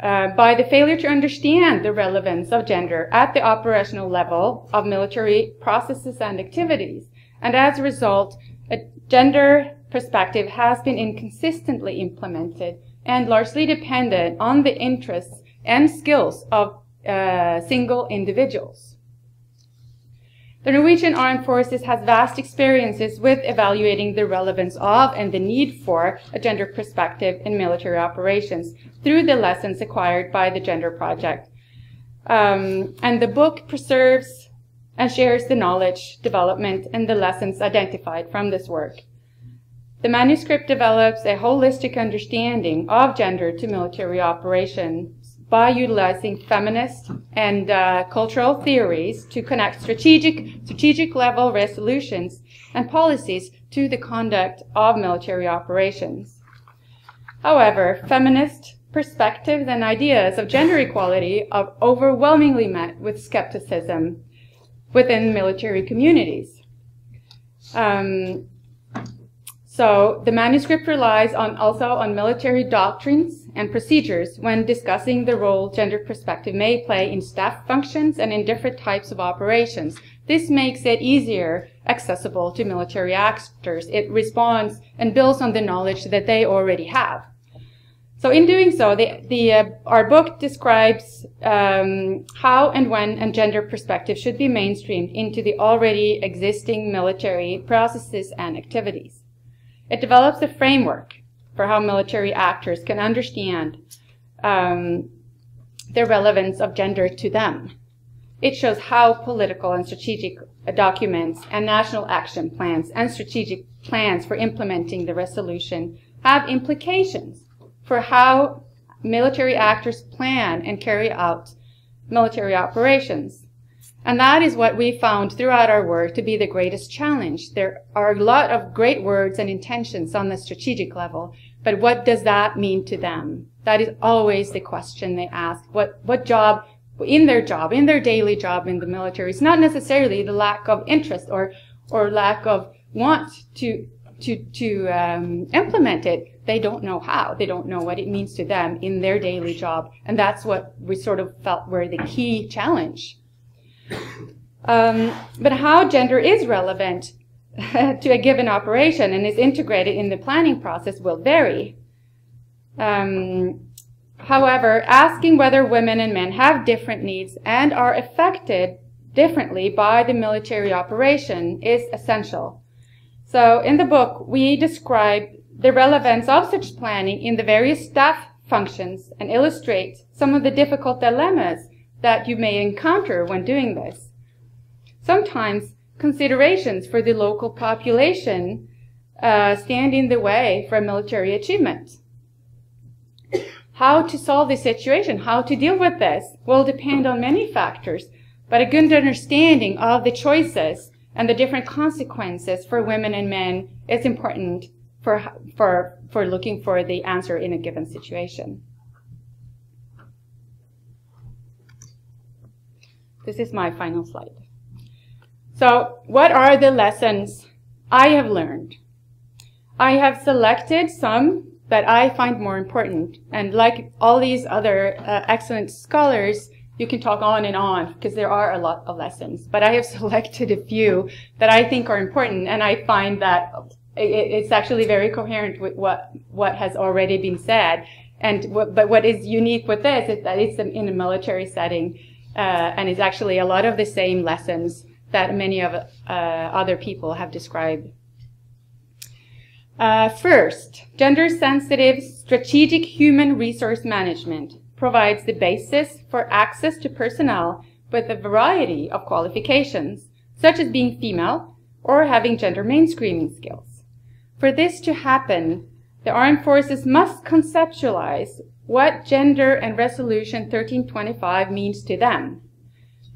by the failure to understand the relevance of gender at the operational level of military processes and activities. And as a result, a gender perspective has been inconsistently implemented and largely dependent on the interests and skills of single individuals. The Norwegian Armed Forces has vast experiences with evaluating the relevance of and the need for a gender perspective in military operations through the lessons acquired by the Gender Project. And the book preserves and shares the knowledge, development, and the lessons identified from this work. The manuscript develops a holistic understanding of gender to military operations by utilizing feminist and cultural theories to connect strategic level resolutions and policies to the conduct of military operations. However, feminist perspectives and ideas of gender equality are overwhelmingly met with skepticism within military communities. So the manuscript relies also on military doctrines and procedures when discussing the role gender perspective may play in staff functions and in different types of operations. This makes it easier accessible to military actors. It responds and builds on the knowledge that they already have. So in doing so, our book describes how and when a gender perspective should be mainstreamed into the already existing military processes and activities. It develops a framework for how military actors can understand the relevance of gender to them. It shows how political and strategic documents and national action plans and strategic plans for implementing the resolution have implications for how military actors plan and carry out military operations. And that is what we found throughout our work to be the greatest challenge. There are a lot of great words and intentions on the strategic level, but what does that mean to them? That is always the question they ask. What job, in their daily job in the military, is not necessarily the lack of interest or lack of want to implement it. They don't know how. They don't know what it means to them in their daily job. And that's what we sort of felt were the key challenge. But how gender is relevant to a given operation and is integrated in the planning process will vary. However, asking whether women and men have different needs and are affected differently by the military operation is essential. So in the book, we describe the relevance of such planning in the various staff functions and illustrate some of the difficult dilemmas that you may encounter when doing this. Sometimes considerations for the local population stand in the way for military achievement. How to solve this situation, how to deal with this, will depend on many factors, but a good understanding of the choices and the different consequences for women and men is important for looking for the answer in a given situation. This is my final slide. So, what are the lessons I have learned? I have selected some that I find more important. And like all these other excellent scholars, you can talk on and on because there are a lot of lessons. But I have selected a few that I think are important, and I find that it's actually very coherent with what has already been said. But what is unique with this is that it's in a military setting, and it's actually a lot of the same lessons that many of other people have described. First, gender-sensitive strategic human resource management provides the basis for access to personnel with a variety of qualifications, such as being female or having gender mainstreaming skills. For this to happen, the armed forces must conceptualize what gender and Resolution 1325 means to them.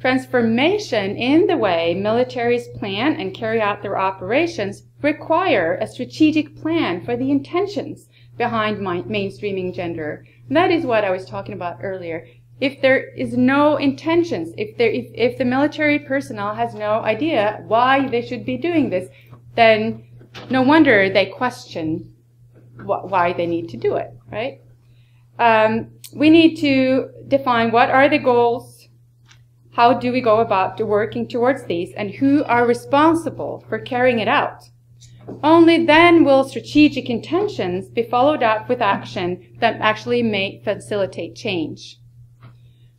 Transformation in the way militaries plan and carry out their operations require a strategic plan for the intentions behind mainstreaming gender. And that is what I was talking about earlier. If there is no intentions, if the military personnel has no idea why they should be doing this, then no wonder they question why they need to do it, right? We need to define what are the goals, how do we go about working towards these, and who are responsible for carrying it out. Only then will strategic intentions be followed up with action that actually may facilitate change.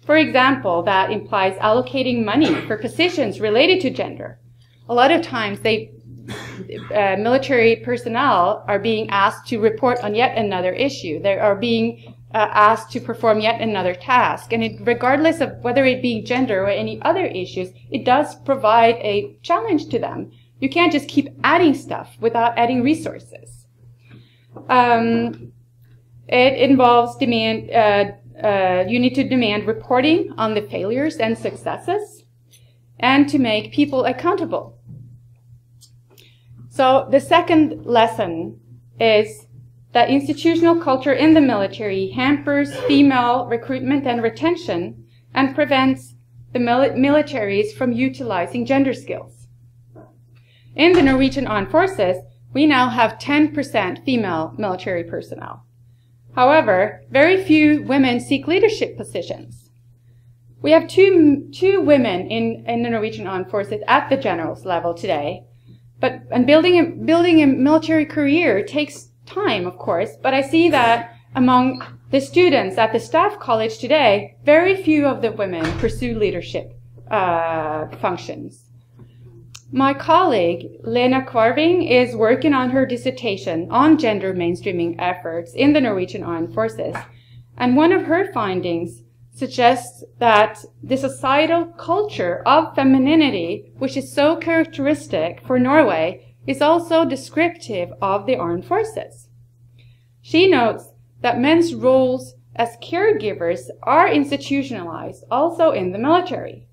For example, that implies allocating money for positions related to gender. A lot of times military personnel are being asked to report on yet another issue. They are being asked to perform yet another task. And regardless of whether it be gender or any other issues, it does provide a challenge to them. You can't just keep adding stuff without adding resources. It involves you need to demand reporting on the failures and successes, and to make people accountable. So the second lesson is that institutional culture in the military hampers female recruitment and retention and prevents the militaries from utilizing gender skills. In the Norwegian Armed Forces, we now have 10% female military personnel. However, very few women seek leadership positions. We have two women in the Norwegian Armed Forces at the general's level today, and building a military career takes time, of course, but I see that among the students at the staff college today, very few of the women pursue leadership functions. My colleague, Lena Kvarving, is working on her dissertation on gender mainstreaming efforts in the Norwegian Armed Forces, and one of her findings suggests that the societal culture of femininity, which is so characteristic for Norway, is also descriptive of the armed forces. She notes that men's roles as caregivers are institutionalized also in the military.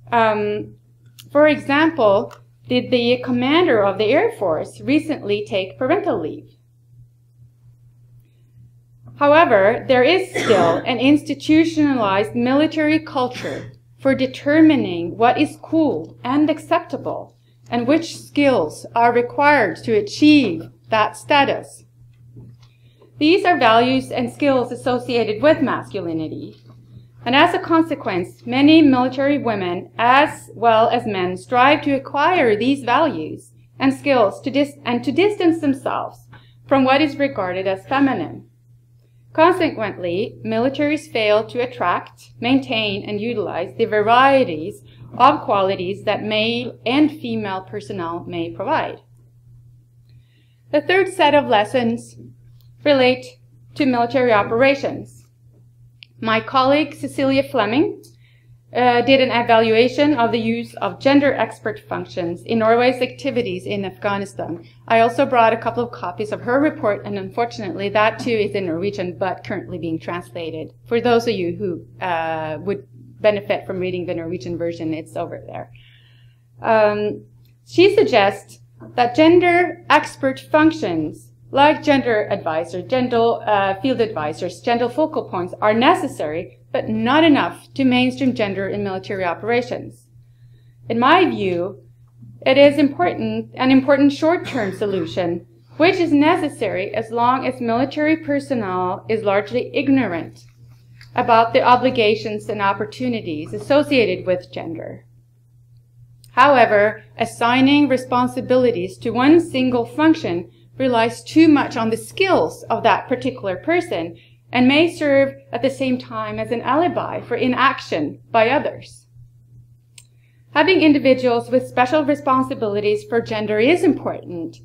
For example, did the commander of the Air Force recently take parental leave? However, there is still an institutionalized military culture for determining what is cool and acceptable and which skills are required to achieve that status. These are values and skills associated with masculinity. And as a consequence, many military women, as well as men, strive to acquire these values and skills to distance themselves from what is regarded as feminine. Consequently, militaries fail to attract, maintain, and utilize the varieties of qualities that male and female personnel may provide. The third set of lessons relate to military operations. My colleague, Cecilia Fleming, did an evaluation of the use of gender expert functions in Norway's activities in Afghanistan. I also brought a couple of copies of her report, and unfortunately that too is in Norwegian, but currently being translated. For those of you who would benefit from reading the Norwegian version, it's over there. She suggests that gender expert functions like gender advisors, gender field advisors, gender focal points are necessary, but not enough to mainstream gender in military operations. In my view, it is an important short-term solution, which is necessary as long as military personnel is largely ignorant about the obligations and opportunities associated with gender. However, assigning responsibilities to one single function relies too much on the skills of that particular person and may serve at the same time as an alibi for inaction by others. Having individuals with special responsibilities for gender is important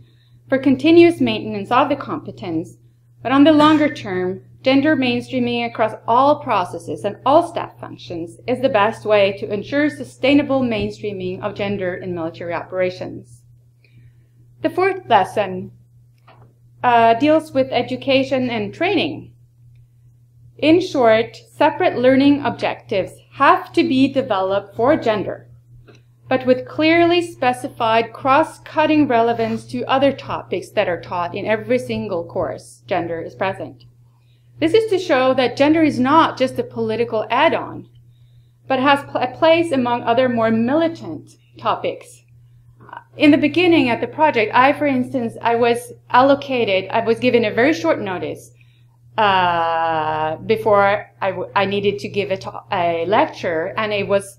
for continuous maintenance of the competence, but on the longer term, gender mainstreaming across all processes and all staff functions is the best way to ensure sustainable mainstreaming of gender in military operations. The fourth lesson deals with education and training. In short, separate learning objectives have to be developed for gender, but with clearly specified cross-cutting relevance to other topics that are taught in every single course gender is present. This is to show that gender is not just a political add-on, but has a place among other more militant topics. In the beginning at the project, for instance, I was given a very short notice before I needed to give a lecture, and it was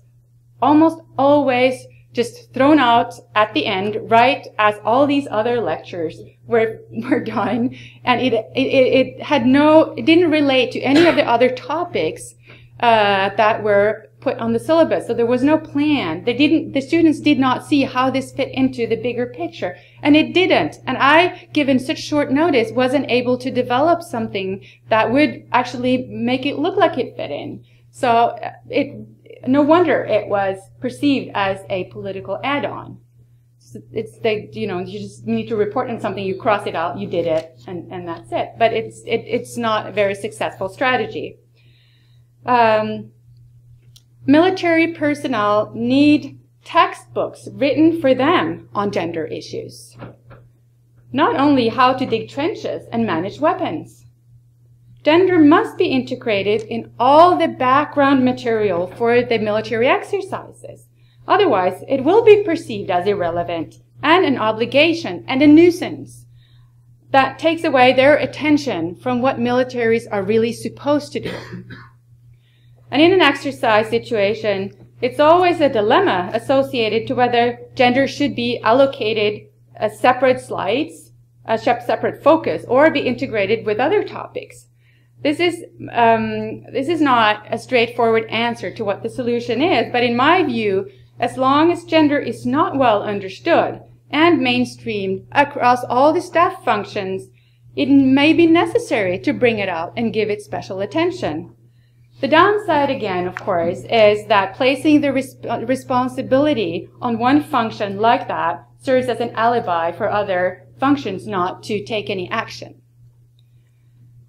almost always just thrown out at the end, right as all these other lectures were done, and it didn't relate to any of the other topics that were put on the syllabus. So there was no plan. The students did not see how this fit into the bigger picture. And it didn't. And I, given such short notice, wasn't able to develop something that would actually make it look like it fit in. So no wonder it was perceived as a political add-on. you just need to report on something, you cross it out, you did it, and that's it. But it's not a very successful strategy. Military personnel need textbooks written for them on gender issues. Not only how to dig trenches and manage weapons. Gender must be integrated in all the background material for the military exercises. Otherwise, it will be perceived as irrelevant and an obligation and a nuisance that takes away their attention from what militaries are really supposed to do. And in an exercise situation, it's always a dilemma associated to whether gender should be allocated as separate slides, a separate focus, or be integrated with other topics. This is not a straightforward answer to what the solution is, but in my view, as long as gender is not well understood and mainstreamed across all the staff functions, it may be necessary to bring it out and give it special attention. The downside, again, of course, is that placing the responsibility on one function like that serves as an alibi for other functions not to take any action.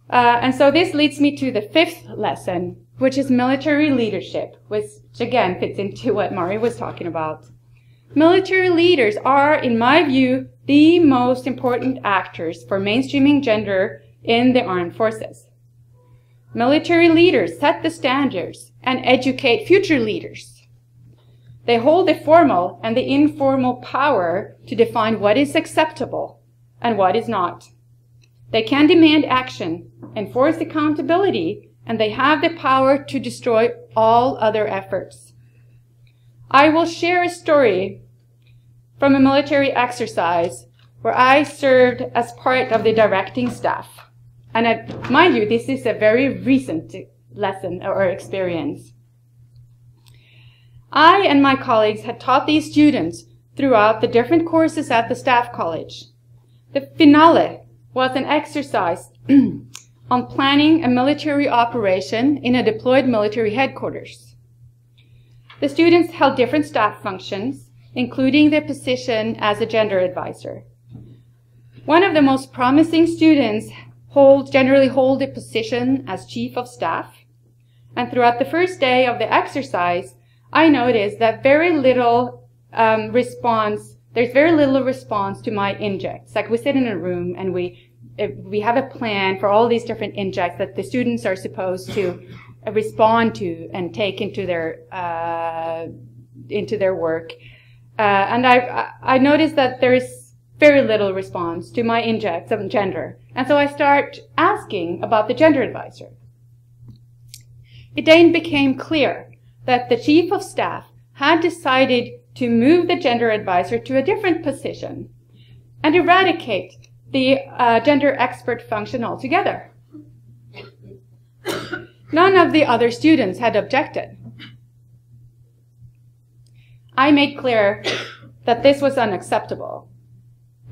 And so this leads me to the fifth lesson, which is military leadership, which again fits into what Mari was talking about. Military leaders are, in my view, the most important actors for mainstreaming gender in the armed forces. Military leaders set the standards and educate future leaders. They hold the formal and the informal power to define what is acceptable and what is not. They can demand action, enforce accountability, and they have the power to destroy all other efforts. I will share a story from a military exercise where I served as part of the directing staff. And mind you, this is a very recent lesson or experience. I and my colleagues had taught these students throughout the different courses at the staff college. The finale was an exercise on planning a military operation in a deployed military headquarters. The students held different staff functions, including their position as a gender advisor. One of the most promising students generally hold a position as chief of staff. And throughout the first day of the exercise, I noticed that there's very little response to my injects. Like we sit in a room and we have a plan for all these different injects that the students are supposed to respond to and take into their work. And I noticed that there is very little response to my injects of gender. And so I start asking about the gender advisor. It then became clear that the chief of staff had decided to move the gender advisor to a different position and eradicate the gender expert function altogether. None of the other students had objected. I made clear that this was unacceptable,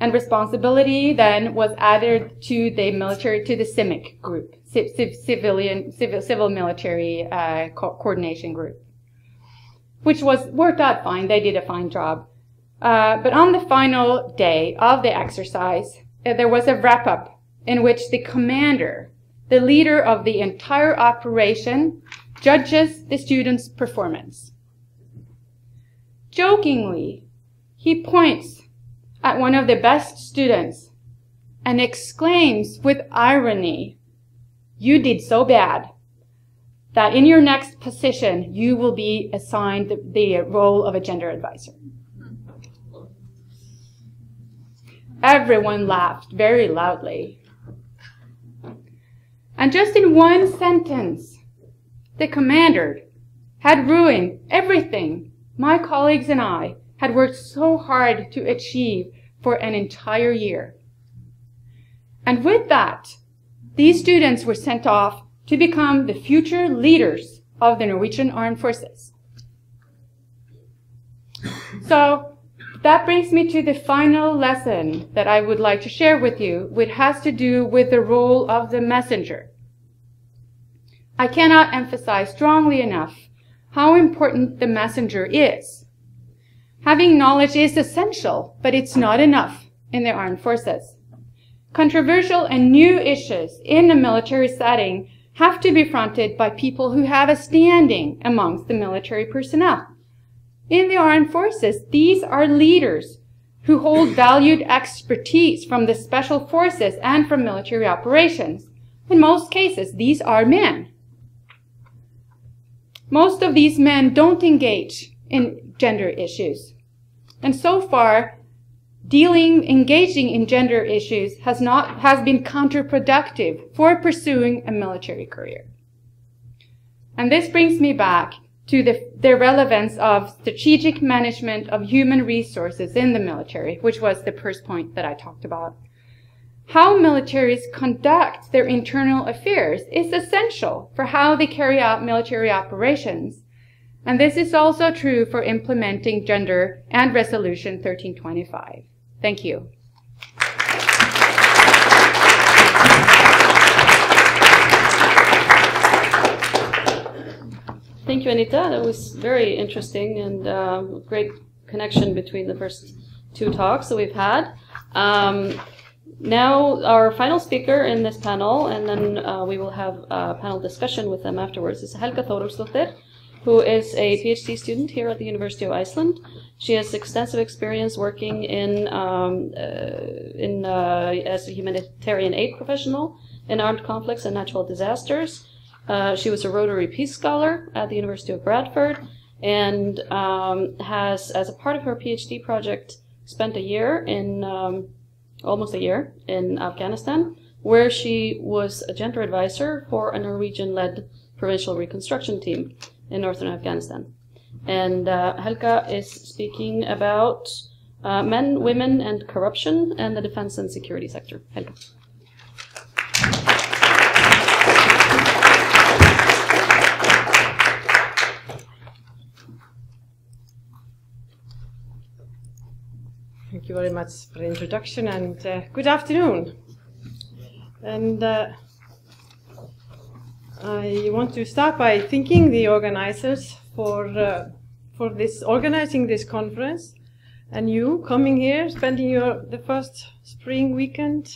and responsibility then was added to the military, to the CIMIC group, Civil Military Coordination Group, which worked out fine. They did a fine job. But on the final day of the exercise, there was a wrap-up in which the commander, the leader of the entire operation, judges the students' performance. Jokingly, he points at one of the best students and exclaims with irony, "You did so bad that in your next position, you will be assigned the role of a gender advisor." Everyone laughed very loudly. And just in one sentence, the commander had ruined everything my colleagues and I had worked so hard to achieve for an entire year. And with that, these students were sent off to become the future leaders of the Norwegian Armed Forces. So that brings me to the final lesson that I would like to share with you, which has to do with the role of the messenger. I cannot emphasize strongly enough how important the messenger is. Having knowledge is essential, but it's not enough in the armed forces. Controversial and new issues in a military setting have to be fronted by people who have a standing amongst the military personnel. In the armed forces, these are leaders who hold valued expertise from the special forces and from military operations. In most cases, these are men. Most of these men don't engage in gender issues. And so far, engaging in gender issues has been counterproductive for pursuing a military career. And this brings me back to the relevance of strategic management of human resources in the military, which was the first point that I talked about. How militaries conduct their internal affairs is essential for how they carry out military operations. And this is also true for implementing gender and Resolution 1325. Thank you. Thank you, Anita. That was very interesting and great connection between the first two talks that we've had. Now, our final speaker in this panel, and then we will have a panel discussion with them afterwards, is Helga Þórólfsdóttir, who is a PhD student here at the University of Iceland. She has extensive experience working as a humanitarian aid professional in armed conflicts and natural disasters. She was a Rotary Peace Scholar at the University of Bradford and has, as a part of her PhD project, spent almost a year in Afghanistan, where she was a gender advisor for a Norwegian-led provincial reconstruction team in northern Afghanistan. And Helga is speaking about men, women, and corruption and the defense and security sector. Helga. Thank you very much for the introduction, and good afternoon. And I want to start by thanking the organizers for organizing this conference, and you coming here, spending the first spring weekend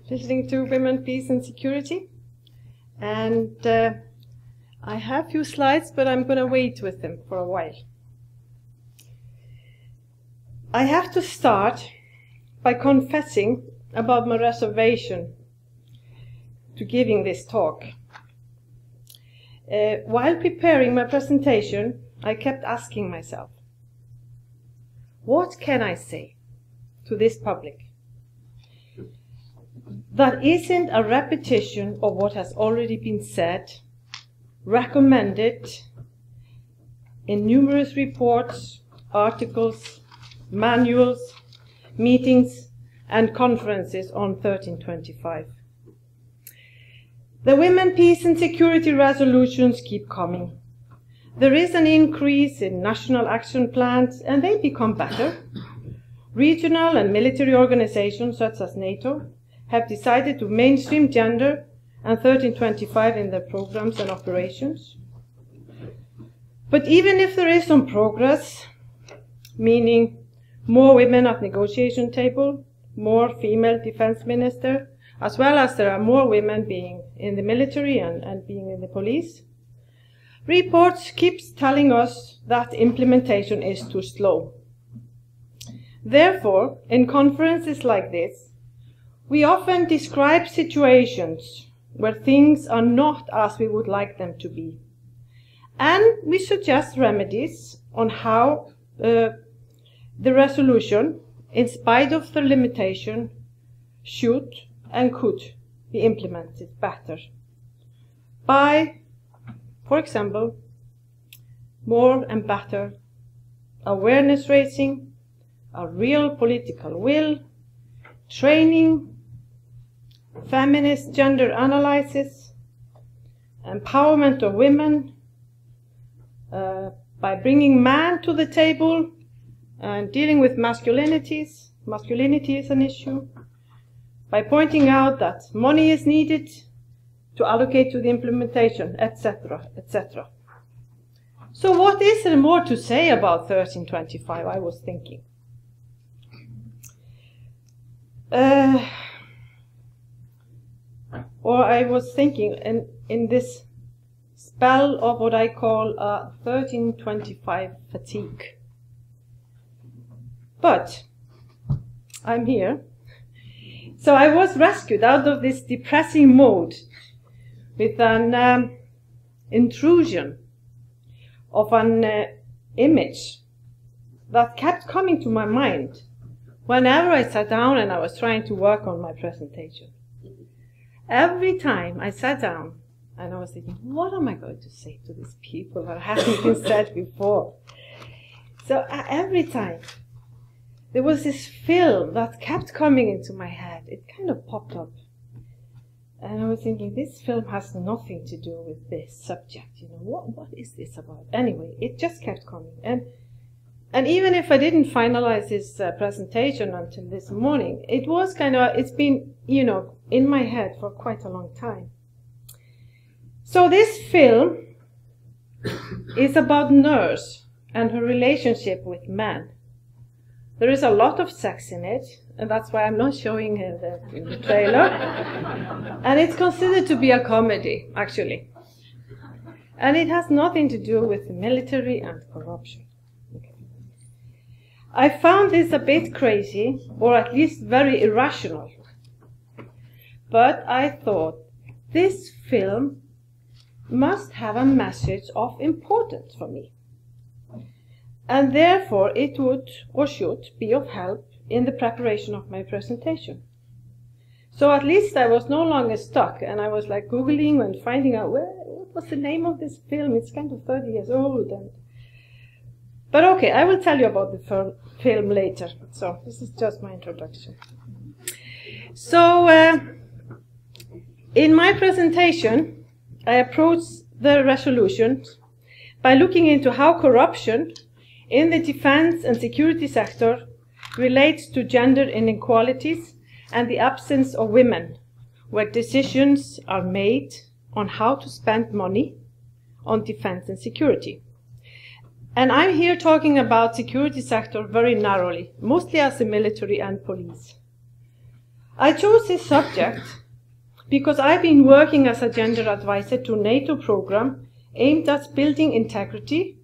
listening to women, peace, and security. And I have a few slides, but I'm going to wait with them for a while. I have to start by confessing about my reservation to giving this talk. While preparing my presentation, I kept asking myself, what can I say to this public that isn't a repetition of what has already been said, recommended in numerous reports, articles, manuals, meetings, and conferences on 1325. The women, peace, and security resolutions keep coming. There is an increase in national action plans, and they become better. Regional and military organizations, such as NATO, have decided to mainstream gender and 1325 in their programs and operations. But even if there is some progress, meaning more women at negotiation table, more female defense minister, as well as there are more women being in the military and being in the police, reports keep telling us that implementation is too slow. Therefore, in conferences like this, we often describe situations where things are not as we would like them to be. And we suggest remedies on how the resolution, in spite of the limitation, should and could be implemented better by, for example, more and better awareness raising, a real political will, training, feminist gender analysis, empowerment of women, by bringing man to the table and dealing with masculinities. Masculinity is an issue. By pointing out that money is needed to allocate to the implementation, etc., etc. So what is there more to say about 1325, I was thinking. Or I was thinking in this spell of what I call 1325 fatigue. But I'm here. So I was rescued out of this depressing mode with an intrusion of an image that kept coming to my mind whenever I sat down and I was trying to work on my presentation. Every time I sat down and I was thinking, what am I going to say to these people that hasn't been said before? So every time there was this film that kept coming into my head. It kind of popped up. And I was thinking, this film has nothing to do with this subject. You know, what is this about? Anyway, it just kept coming. And even if I didn't finalize this presentation until this morning, it was it's been, you know, in my head for quite a long time. So this film is about nurse and her relationship with men. There is a lot of sex in it, and that's why I'm not showing the trailer. And it's considered to be a comedy, actually. And it has nothing to do with the military and corruption. Okay. I found this a bit crazy, or at least very irrational. But I thought, this film must have a message of importance for me. And therefore it would or should be of help in the preparation of my presentation. So at least I was no longer stuck, and I was like Googling and finding out what was the name of this film. It's kind of 30 years old. But okay, I will tell you about the film later. So this is just my introduction. So in my presentation, I approached the resolution by looking into how corruption in the defense and security sector relates to gender inequalities and the absence of women, where decisions are made on how to spend money on defense and security. And I'm here talking about security sector very narrowly, mostly as the military and police. I chose this subject because I've been working as a gender advisor to a NATO program aimed at building integrity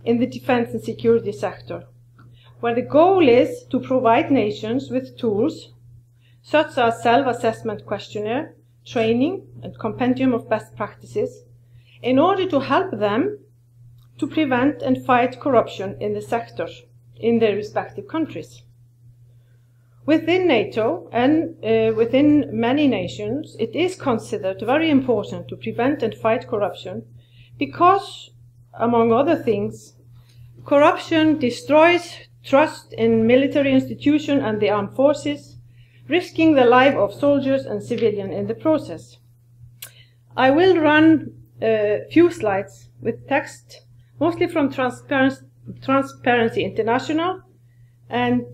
in the defense and security sector, where the goal is to provide nations with tools such as self-assessment questionnaire, training, and compendium of best practices in order to help them to prevent and fight corruption in the sector in their respective countries. Within NATO and within many nations, it is considered very important to prevent and fight corruption because, among other things, corruption destroys trust in military institutions and the armed forces, risking the life of soldiers and civilians in the process. I will run a few slides with text, mostly from Transparency International, and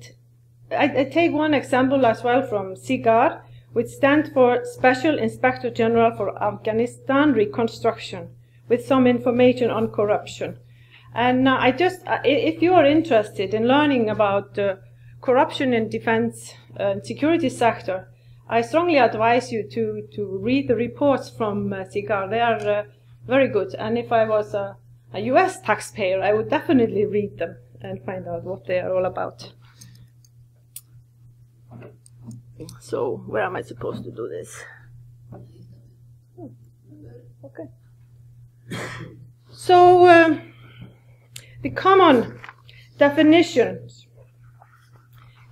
I take one example as well from SIGAR, which stands for Special Inspector General for Afghanistan Reconstruction, with some information on corruption. And if you are interested in learning about corruption in defense and security sector, I strongly advise you to read the reports from SIGAR. They are very good. And if I was a US taxpayer, I would definitely read them and find out what they are all about. So, where am I supposed to do this? Okay. So, the common definitions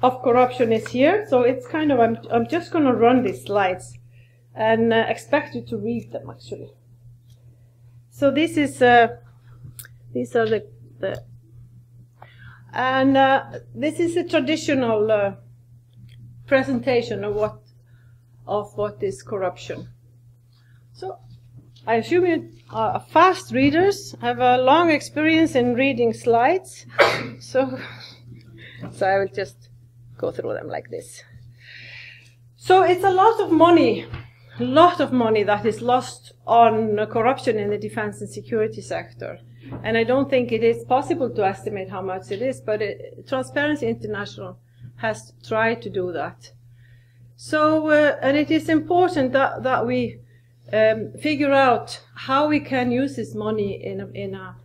of corruption is here. So it's kind of, I'm just going to run these slides and expect you to read them actually. So this is, these are this is a traditional presentation of what is corruption. So I assume you are fast readers, have a long experience in reading slides, so I will just go through them like this. So it's a lot of money that is lost on corruption in the defense and security sector. And I don't think it is possible to estimate how much it is, but Transparency International has tried to do that. So, and it is important that we figure out how we can use this money in a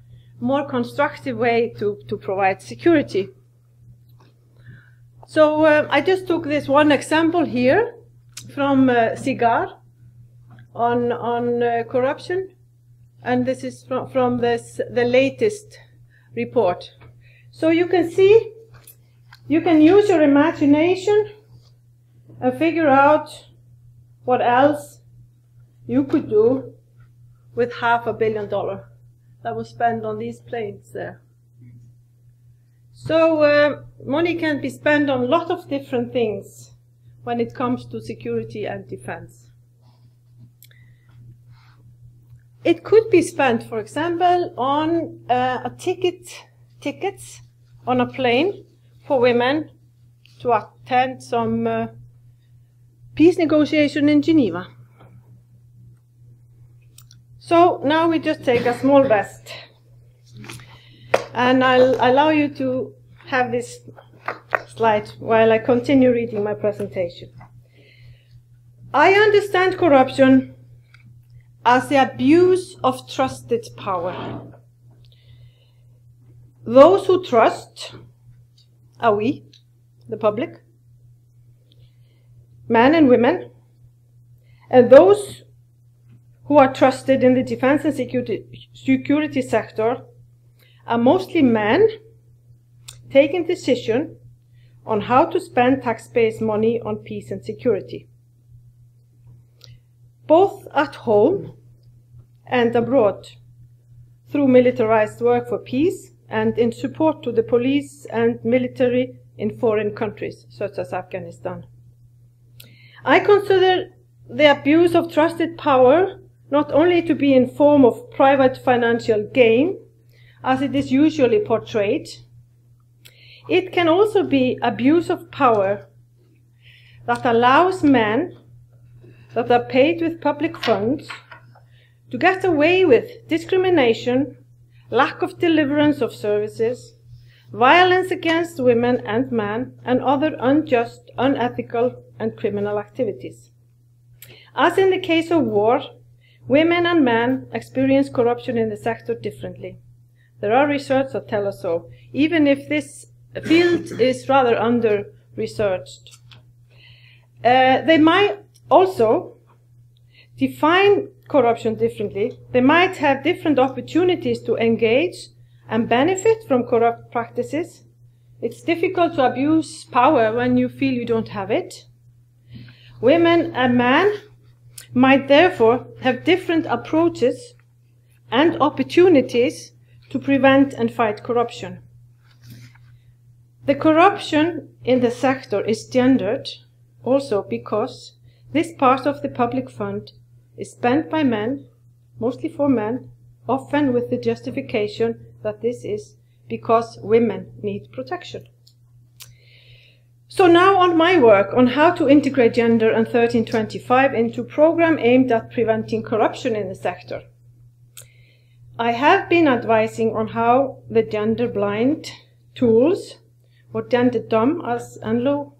more constructive way to provide security. So I just took this one example here from CIGAR on corruption, and this is from the latest report. So you can see, you can use your imagination and figure out what else you could do with $500 million that was spent on these planes there. So money can be spent on a lot of different things when it comes to security and defense. It could be spent, for example, on tickets on a plane for women to attend some peace negotiation in Geneva. So now we just take a small rest, and I'll allow you to have this slide while I continue reading my presentation. I understand corruption as the abuse of trusted power. Those who trust are we, the public, men and women, and those who are trusted in the defense and security sector are mostly men taking decisions on how to spend taxpayers' money on peace and security, both at home and abroad, through militarized work for peace and in support to the police and military in foreign countries, such as Afghanistan. I consider the abuse of trusted power not only to be in form of private financial gain, as it is usually portrayed, it can also be abuse of power that allows men that are paid with public funds to get away with discrimination, lack of deliverance of services, violence against women and men, and other unjust, unethical, and criminal activities. As in the case of war, women and men experience corruption in the sector differently. There are research that tell us so, even if this field is rather under-researched. They might also define corruption differently. They might have different opportunities to engage and benefit from corrupt practices. It's difficult to abuse power when you feel you don't have it. Women and men might therefore have different approaches and opportunities to prevent and fight corruption. The corruption in the sector is gendered also because this part of the public fund is spent by men, mostly for men, often with the justification that this is because women need protection. So now on my work on how to integrate gender and 1325 into a program aimed at preventing corruption in the sector. I have been advising on how the gender-blind tools, or gender-dumb as Anlo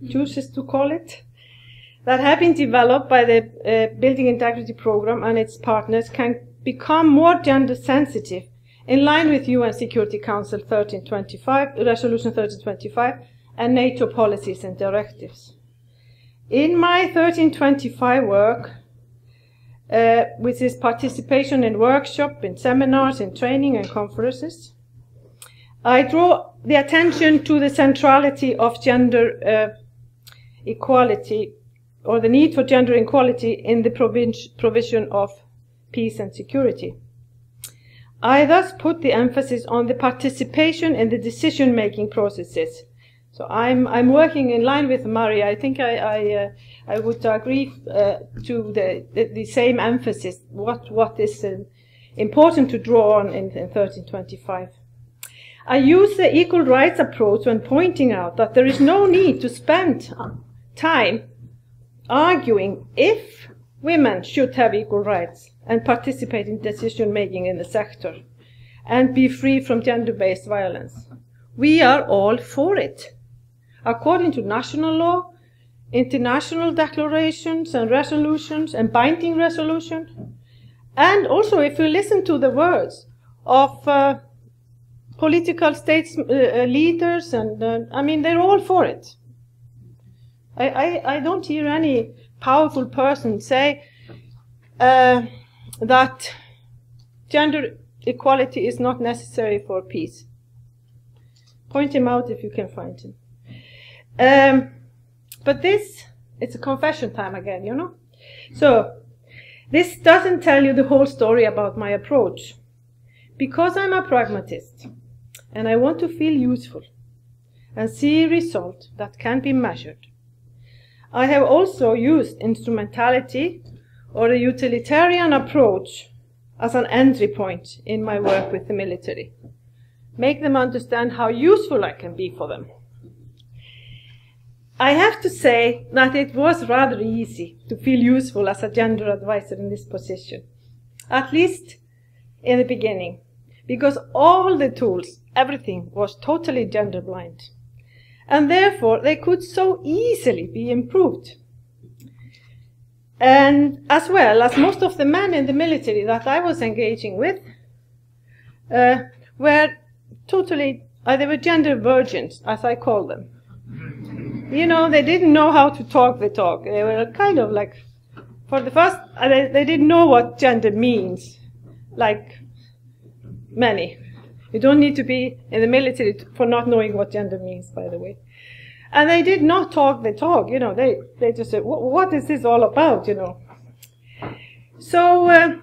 chooses to call it, that have been developed by the Building Integrity Program and its partners can become more gender-sensitive in line with UN Security Council 1325, Resolution 1325, and NATO policies and directives. In my 1325 work, which is participation in workshops, in seminars, in training and conferences, I draw the attention to the centrality of gender equality, or the need for gender equality in the provision of peace and security. I thus put the emphasis on the participation in the decision-making processes. So I'm working in line with Maria. I think I would agree to the same emphasis, what is important to draw on in 1325. I use the equal rights approach when pointing out that there is no need to spend time arguing if women should have equal rights and participate in decision-making in the sector. and be free from gender-based violence. We are all for it. According to national law, international declarations and resolutions and binding resolutions, and also if you listen to the words of political states leaders, and I mean, they're all for it. I don't hear any powerful person say that gender equality is not necessary for peace. Point him out if you can find him. But this, it's a confession time again, you know. So, this doesn't tell you the whole story about my approach. Because I'm a pragmatist, and I want to feel useful and see a result that can be measured, I have also used instrumentality or a utilitarian approach as an entry point in my work with the military. Make them understand how useful I can be for them. I have to say that it was rather easy to feel useful as a gender advisor in this position, at least in the beginning, because all the tools, everything was totally gender blind, and therefore they could so easily be improved. And as well as most of the men in the military that I was engaging with were totally, they were gender virgins, as I call them. You know, they didn't know how to talk the talk. They were kind of like, for the first, they didn't know what gender means, like many. You don't need to be in the military for not knowing what gender means, by the way. And they did not talk the talk, you know, they just said, what is this all about, you know? So,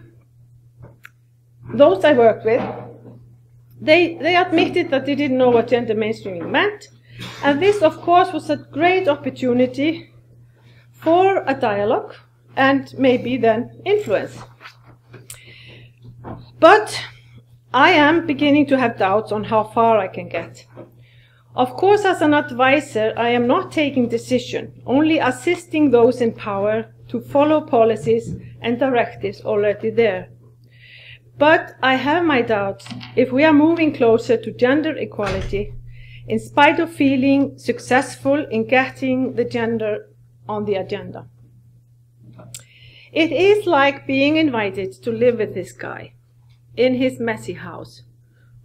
those I worked with, they admitted that they didn't know what gender mainstreaming meant. And this, of course, was a great opportunity for a dialogue and maybe then influence. But I am beginning to have doubts on how far I can get. Of course, as an advisor, I am not taking decision, only assisting those in power to follow policies and directives already there. But I have my doubts if we are moving closer to gender equality, in spite of feeling successful in getting the gender on the agenda. It is like being invited to live with this guy in his messy house,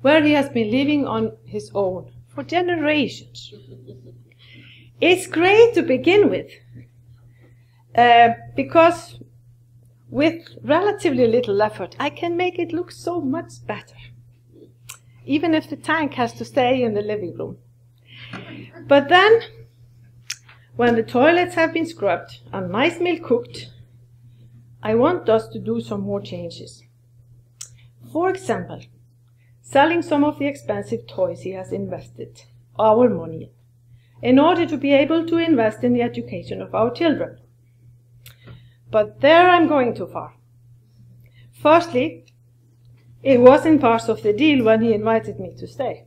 where he has been living on his own for generations. It's great to begin with, because with relatively little effort, I can make it look so much better, even if the tank has to stay in the living room. But then, when the toilets have been scrubbed and nice meal cooked, I want us to do some more changes. For example, selling some of the expensive toys he has invested our money in order to be able to invest in the education of our children. But there I'm going too far. Firstly, it wasn't part of the deal when he invited me to stay.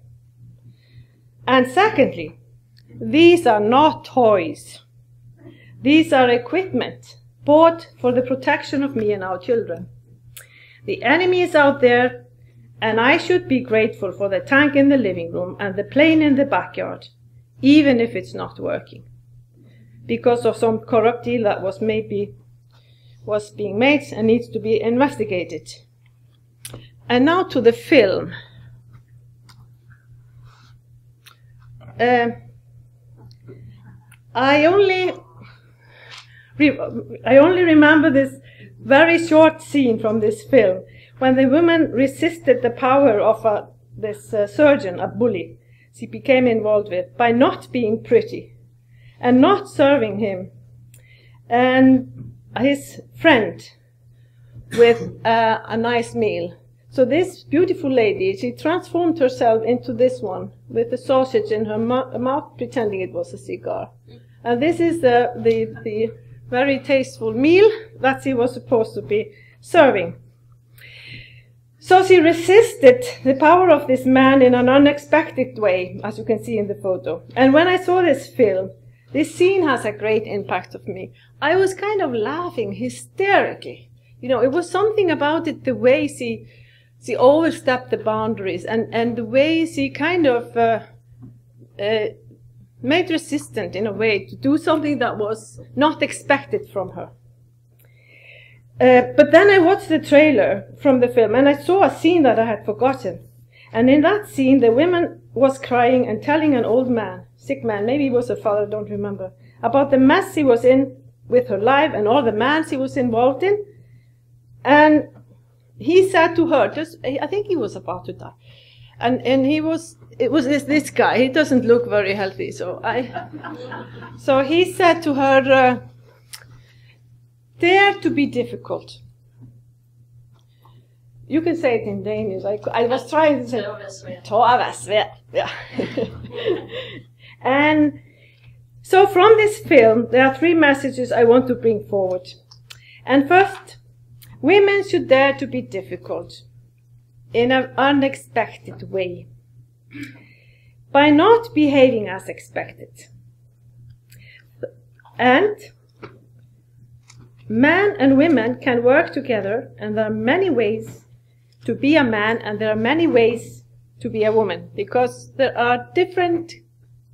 And secondly, these are not toys. These are equipment bought for the protection of me and our children. The enemy is out there, and I should be grateful for the tank in the living room and the plane in the backyard, even if it's not working, because of some corrupt deal that was being made and needs to be investigated. And now to the film. I only remember this very short scene from this film when the woman resisted the power of this surgeon, a bully she became involved with, by not being pretty and not serving him and his friend with a nice meal. So this beautiful lady, she transformed herself into this one with the sausage in her mouth, pretending it was a cigar. And this is the very tasteful meal that she was supposed to be serving. So she resisted the power of this man in an unexpected way, as you can see in the photo. And when I saw this film, this scene has a great impact on me. I was kind of laughing hysterically. You know, it was something about it, the way she she overstepped the boundaries, and the way she kind of made resistant in a way to do something that was not expected from her. But then I watched the trailer from the film, and I saw a scene that I had forgotten. And in that scene, the woman was crying and telling an old man, sick man, maybe he was her father, I don't remember, about the mess he was in with her life and all the mans he was involved in. And he said to her, I think he was about to die, and it was this guy. He doesn't look very healthy, so he said to her, dare to be difficult. You can say it in Danish. I was trying to say yeah. And so from this film, there are 3 messages I want to bring forward. And first, women should dare to be difficult in an unexpected way by not behaving as expected. And men and women can work together, and there are many ways to be a man and there are many ways to be a woman, because there are different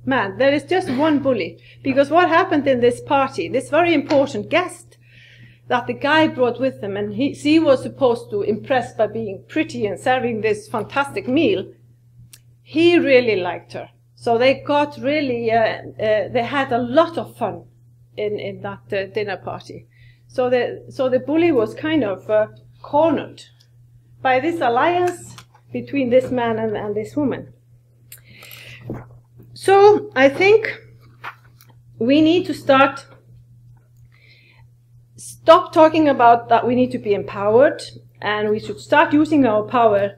men. There is just one bully, because what happened in this party, this very important guest that the guy brought with him, and she was supposed to impress by being pretty and serving this fantastic meal, he really liked her. So they got really, they had a lot of fun in that dinner party. So the bully was kind of cornered by this alliance between this man and this woman. So I think we need to stop talking about that we need to be empowered, and we should start using our power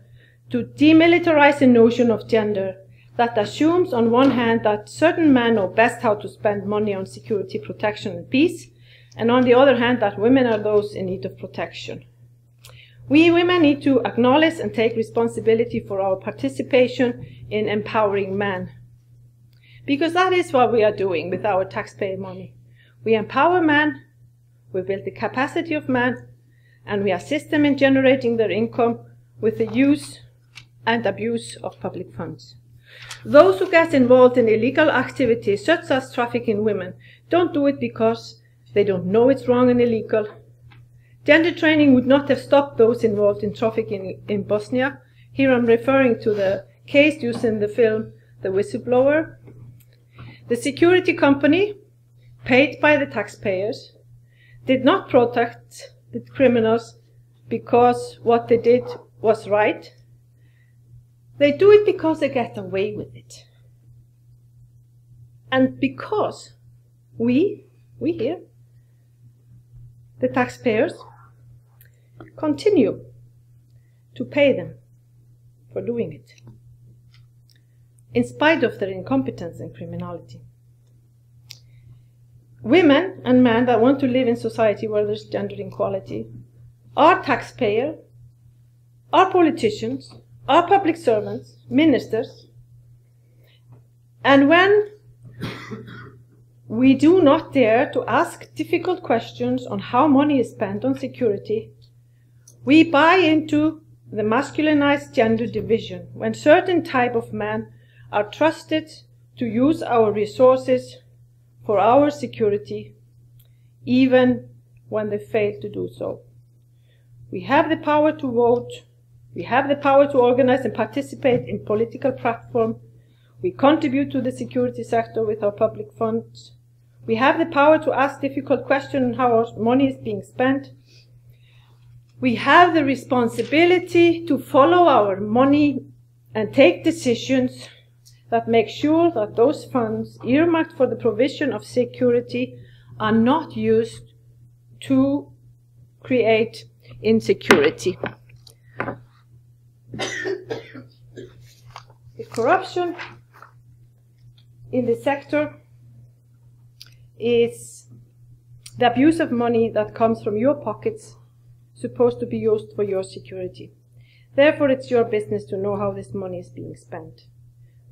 to demilitarize the notion of gender that assumes on one hand that certain men know best how to spend money on security, protection and peace, and on the other hand that women are those in need of protection. We women need to acknowledge and take responsibility for our participation in empowering men, because that is what we are doing with our taxpayer money. We empower men, we build the capacity of men, and we assist them in generating their income with the use and abuse of public funds. Those who get involved in illegal activities such as trafficking women don't do it because they don't know it's wrong and illegal. Gender training would not have stopped those involved in trafficking in Bosnia. Here I'm referring to the case used in the film The Whistleblower. The security company, paid by the taxpayers, did not protect the criminals because what they did was right. They do it because they get away with it. And because we here, the taxpayers, continue to pay them for doing it, in spite of their incompetence and criminality. Women and men that want to live in society where there's gender equality are taxpayers, are politicians, are public servants, ministers. And when we do not dare to ask difficult questions on how money is spent on security, we buy into the masculinized gender division when certain type of men are trusted to use our resources for our security, even when they fail to do so. We have the power to vote. We have the power to organize and participate in political platforms. We contribute to the security sector with our public funds. We have the power to ask difficult questions on how our money is being spent. We have the responsibility to follow our money and take decisions that make sure that those funds earmarked for the provision of security are not used to create insecurity. The corruption in the sector is the abuse of money that comes from your pockets, supposed to be used for your security. Therefore, it's your business to know how this money is being spent.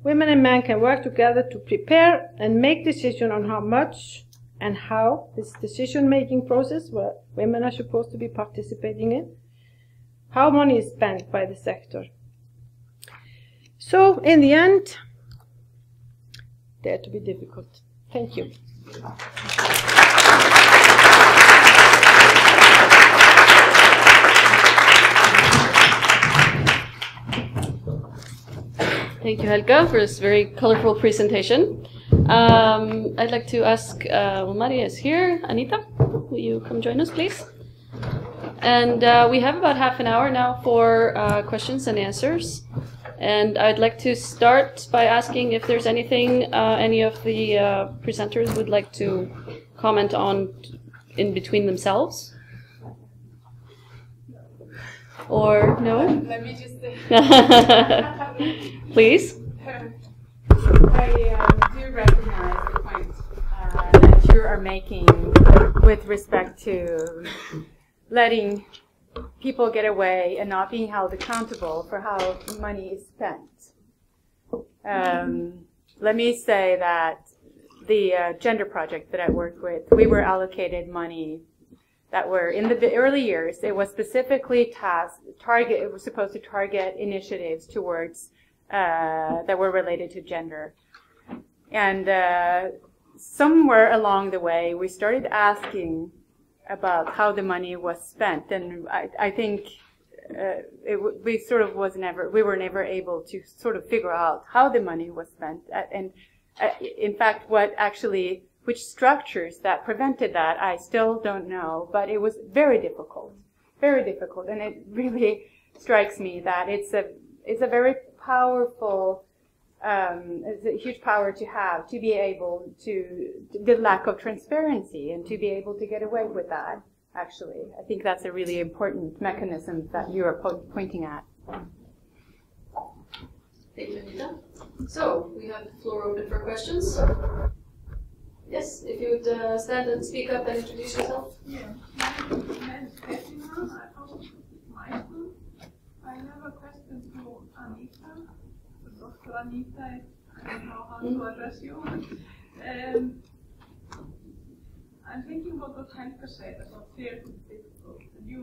Women and men can work together to prepare and make decisions on how much and how this decision-making process, where women are supposed to be participating in, how money is spent by the sector. So, in the end, dare to be difficult. Thank you. Thank you, Helga, for this very colorful presentation. I'd like to ask, Maria is here. Anita, will you come join us, please? And we have about half an hour now for questions and answers. And I'd like to start by asking if there's anything any of the presenters would like to comment on in between themselves. Or no? Let me just say. Please. I do recognize the point that you are making with respect to letting people get away and not being held accountable for how money is spent. Let me say that the gender project that I worked with, we were allocated money that were in the early years. It was specifically it was supposed to target initiatives towards that were related to gender. And somewhere along the way, we started asking about how the money was spent, and I think we were never able to sort of figure out how the money was spent, and in fact, which structures that prevented that, I still don't know, but it was very difficult, and it really strikes me that it's a very powerful, it's a huge power to have, to be able to, the lack of transparency, and to be able to get away with that, actually. I think that's a really important mechanism that you are pointing at. Thank you, Anita. So, we have the floor open for questions. Yes, if you would stand and speak up and introduce yourself. Yeah, my name is Bettina. I'm from Iceland. I have a question to Anita. Dr. Anita, I don't know how to address you. I'm thinking about what Helga said about fear is difficult. And you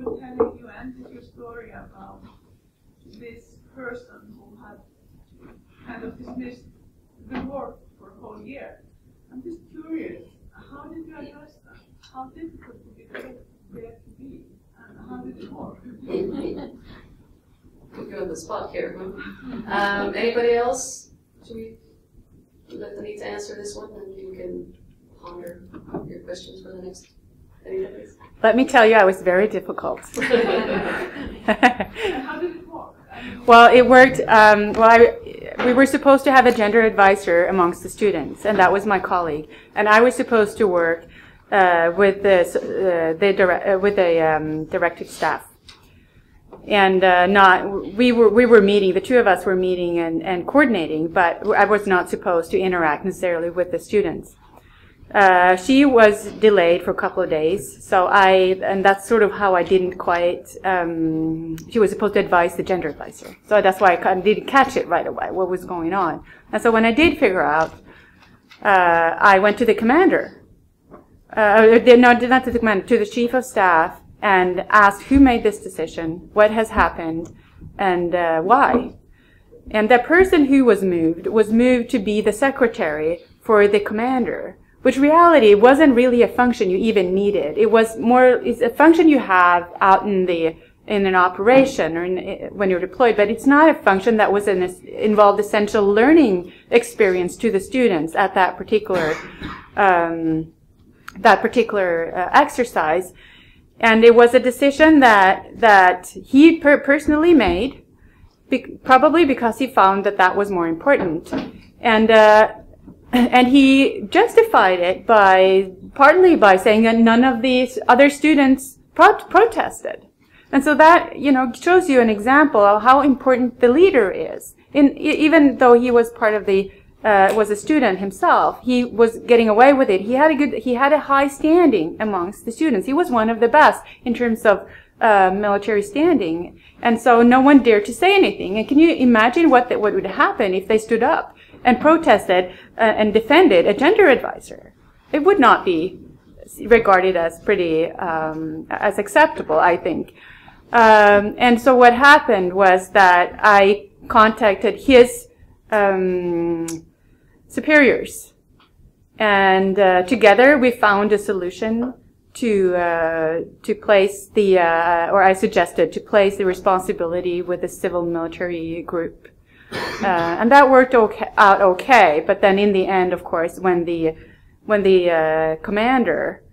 ended your story about this person who had kind of dismissed the work for a whole year. I'm just curious, how did you address that? How difficult did it get to be? And how did it work? Put you on the spot here. Anybody else? Should we let Anita answer this one, and you can ponder your questions for the next? Anita, please. Let me tell you, I was very difficult. And how did it work? Well, it worked. We were supposed to have a gender advisor amongst the students, and that was my colleague. And I was supposed to work with the directive staff. And we were meeting. The two of us were meeting and coordinating, but I was not supposed to interact necessarily with the students. She was delayed for a couple of days, and that's sort of how I didn't quite, she was supposed to advise the gender advisor. So that's why I didn't catch it right away, what was going on. And so when I did figure out, I went to the commander, not to the commander, to the chief of staff, and asked who made this decision, what has happened, and why. And the person who was moved to be the secretary for the commander, which reality wasn't really a function you even needed. It was it's a function you have out in an operation or when you're deployed, but it's not a function that was involved essential learning experience to the students at that particular exercise. And it was a decision that he personally made, probably because he found that was more important. And he justified it partly by saying that none of these other students protested. And so that, shows you an example of how important the leader is. Even though he was part of was a student himself, he was getting away with it. He had a high standing amongst the students. He was one of the best in terms of military standing. And so no one dared to say anything. And can you imagine what would happen if they stood up and protested and defended a gender advisor? It would not be regarded as pretty as acceptable, I think. And so what happened was that I contacted his superiors, and together we found a solution to place the, or I suggested to place the responsibility with the civil military group. And that worked out okay, but then in the end, of course, when the commander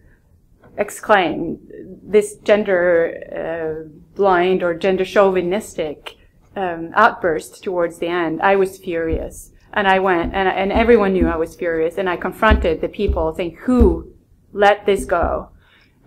exclaimed this gender blind or gender chauvinistic outburst towards the end, I was furious. And I went, and everyone knew I was furious, and I confronted the people saying, who let this go?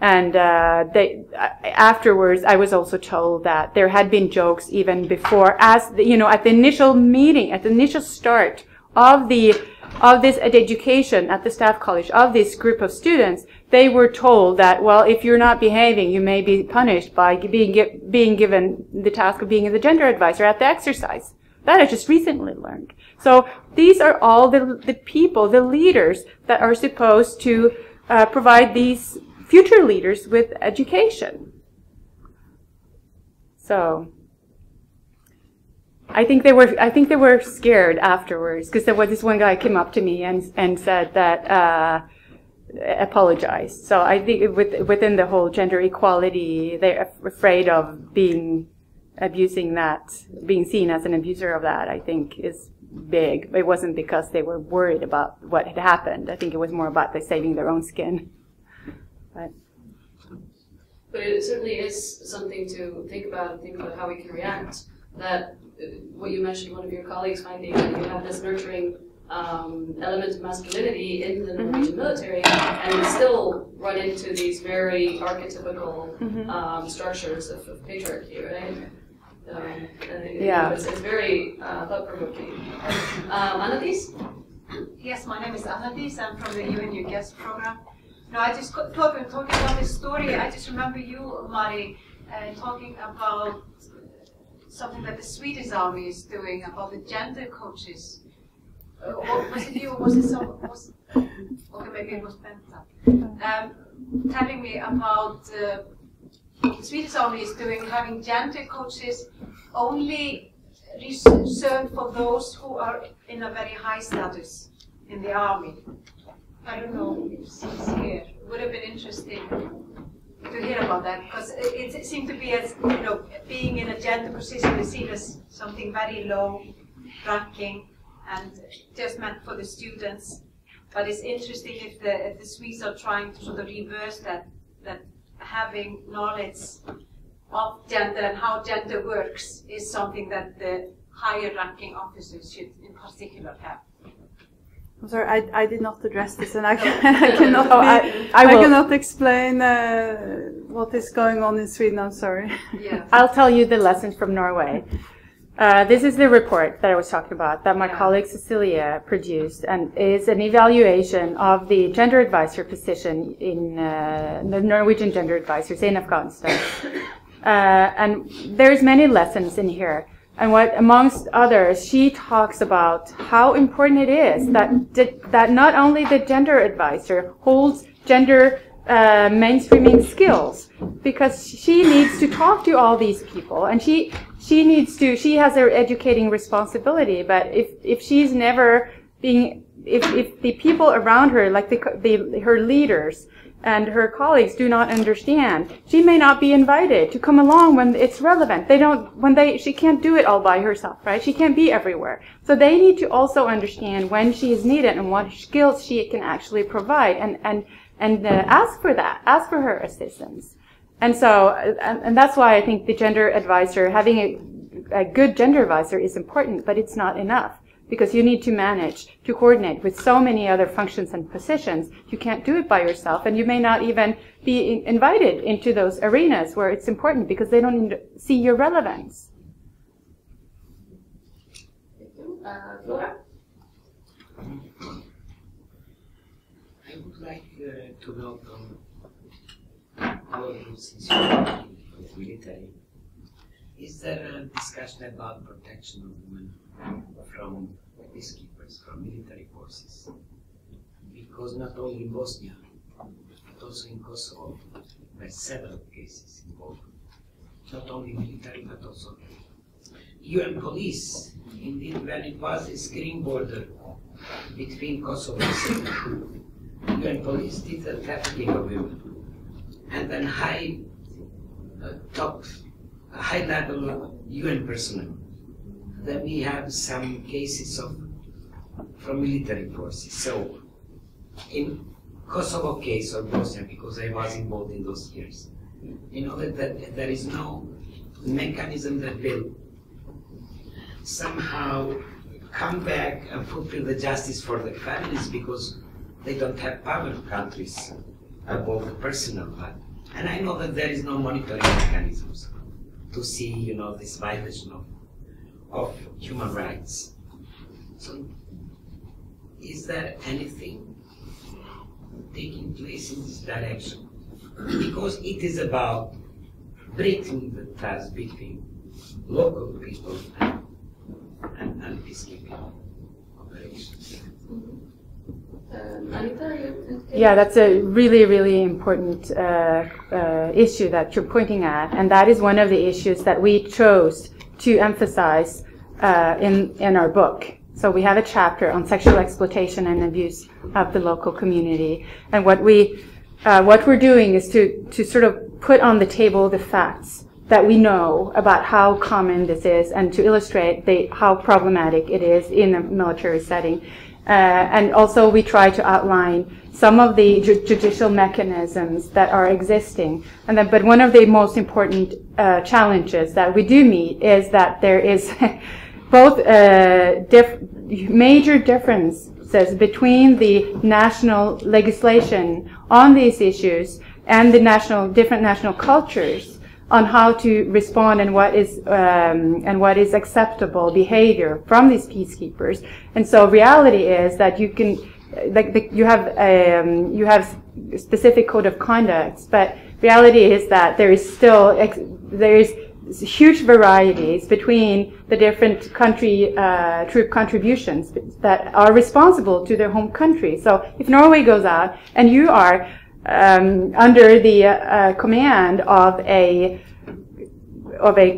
And afterwards, I was also told that there had been jokes even before, at the initial meeting, at the initial start of this education at the staff college of this group of students. They were told that, well, if you're not behaving, you may be punished by being given the task of being the gender advisor at the exercise. That I just recently learned. So these are all the people, the leaders that are supposed to provide these future leaders with education. So I think they were scared afterwards, because there was this one guy came up to me and said that apologized. So I think within the whole gender equality, they're afraid of being seen as an abuser of that. I think is big. It wasn't because they were worried about what had happened. I think it was more about saving their own skin. But it certainly is something to think about how we can react. That what you mentioned, one of your colleagues finding that you have this nurturing element of masculinity in the Norwegian military, and still run into these very archetypical structures of patriarchy, right? It's very thought-provoking. Annalise? Yes, my name is Annalise. I'm from the UN guest program. No, I just thought we were talking about this story. I just remember you, Mari, talking about something that the Swedish Army is doing about the gender coaches. Was it you, or was it okay, maybe it was Benta. Telling me about the Swedish Army is having gender coaches only reserved for those who are in a very high status in the army. I don't know if it's here. It would have been interesting to hear about that, because it seemed to be as, being in a gender position is seen as something very low ranking and just meant for the students. But it's interesting if the Swedes are trying to sort of reverse that having knowledge of gender and how gender works is something that the higher ranking officers should in particular have. I'm sorry, I did not address this, and I cannot explain what is going on in Sweden. I'm sorry. Yeah. I'll tell you the lessons from Norway. This is the report that I was talking about that my colleague Cecilia produced, and is an evaluation of the gender advisor position in the Norwegian gender advisors in Afghanistan. And there's many lessons in here. And what, amongst others, she talks about how important it is that not only the gender advisor holds gender mainstreaming skills, because she needs to talk to all these people, and she has her educating responsibility. But if she's never being, if the people around her, like her leaders and her colleagues, do not understand, she may not be invited to come along when it's relevant. She can't do it all by herself, right? She can't be everywhere. So they need to also understand when she is needed and what skills she can actually provide, and ask for that, ask for her assistance. And so, and that's why I think the gender advisor, having a good gender advisor is important, but it's not enough, because you need to manage to coordinate with so many other functions and positions. You can't do it by yourself, and you may not even be invited into those arenas where it's important because they don't see your relevance. Flora? I would like to note on our since with military. Is there a discussion about protection of women from peacekeepers, from military forces? Because not only in Bosnia, but also in Kosovo, there are several cases involved not only military but also UN police. Indeed, when it was a screen border between Kosovo and Serbia, UN police did the trafficking of women, and then high level UN personnel. Then we have some cases from military forces. So in Kosovo case or Bosnia, because I was involved in those years, you know that there is no mechanism that will somehow come back and fulfill the justice for the families, because they don't have power countries above the personal one. And I know that there is no monitoring mechanisms to see, you know, this violation of human rights. So is there anything taking place in this direction? Because it is about breaking the trust between local people and peacekeeping operations. Yeah, that's a really, really important issue that you're pointing at, and that is one of the issues that we chose to emphasize in our book. So we have a chapter on sexual exploitation and abuse of the local community, and what we're doing is to sort of put on the table the facts that we know about how common this is, and to illustrate how problematic it is in a military setting. And also we try to outline some of the judicial mechanisms that are existing. But one of the most important challenges that we do meet is that there is both major differences between the national legislation on these issues and the different national cultures on how to respond and what is acceptable behavior from these peacekeepers. And so reality is that you have specific code of conduct, but reality is that there is huge varieties between the different country troop contributions that are responsible to their home country. So if Norway goes out and you are under the command of a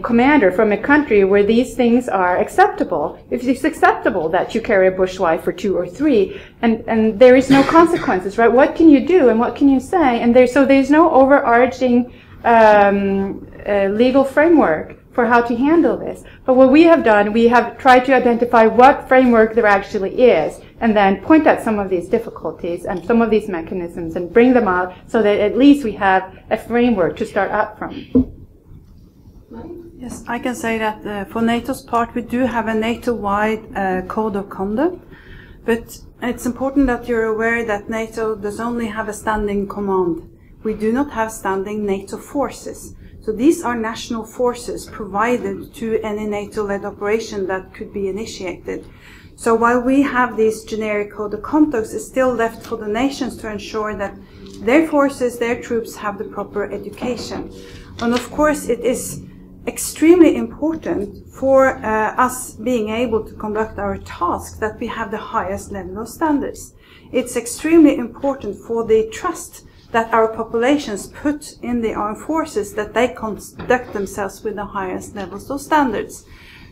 commander from a country where these things are acceptable, if it's acceptable that you carry a bushwife for 2 or 3, and there is no consequences, right? What can you do and what can you say? And there's no overarching legal framework for how to handle this. But what we have done, we have tried to identify what framework there actually is, and then point out some of these difficulties and some of these mechanisms and bring them out so that at least we have a framework to start out from. Yes, I can say that for NATO's part, we do have a NATO-wide code of conduct, but it's important that you're aware that NATO does only have a standing command. We do not have standing NATO forces. So these are national forces provided to any NATO-led operation that could be initiated. So while we have this generic code of conduct, it's still left for the nations to ensure that their forces, their troops have the proper education. And of course it is extremely important for us being able to conduct our tasks that we have the highest level of standards. It's extremely important for the trust that our populations put in the armed forces, that they conduct themselves with the highest levels of standards.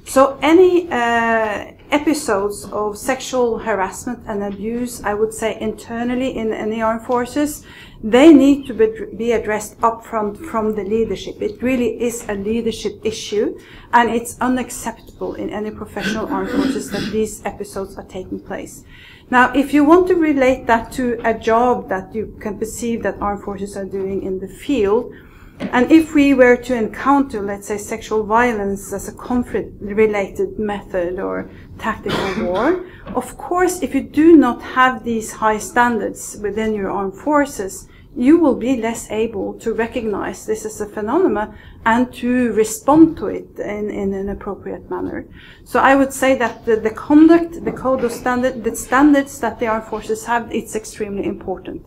So any episodes of sexual harassment and abuse, I would say internally in any armed forces, they need to be addressed upfront from the leadership. It really is a leadership issue, and it's unacceptable in any professional armed forces that these episodes are taking place. Now, if you want to relate that to a job that you can perceive that armed forces are doing in the field, and if we were to encounter, let's say, sexual violence as a conflict-related method or tactical war, of course, if you do not have these high standards within your armed forces, you will be less able to recognize this as a phenomenon and to respond to it in an appropriate manner. So I would say that the conduct, the code of standard, the standards that the armed forces have, it's extremely important.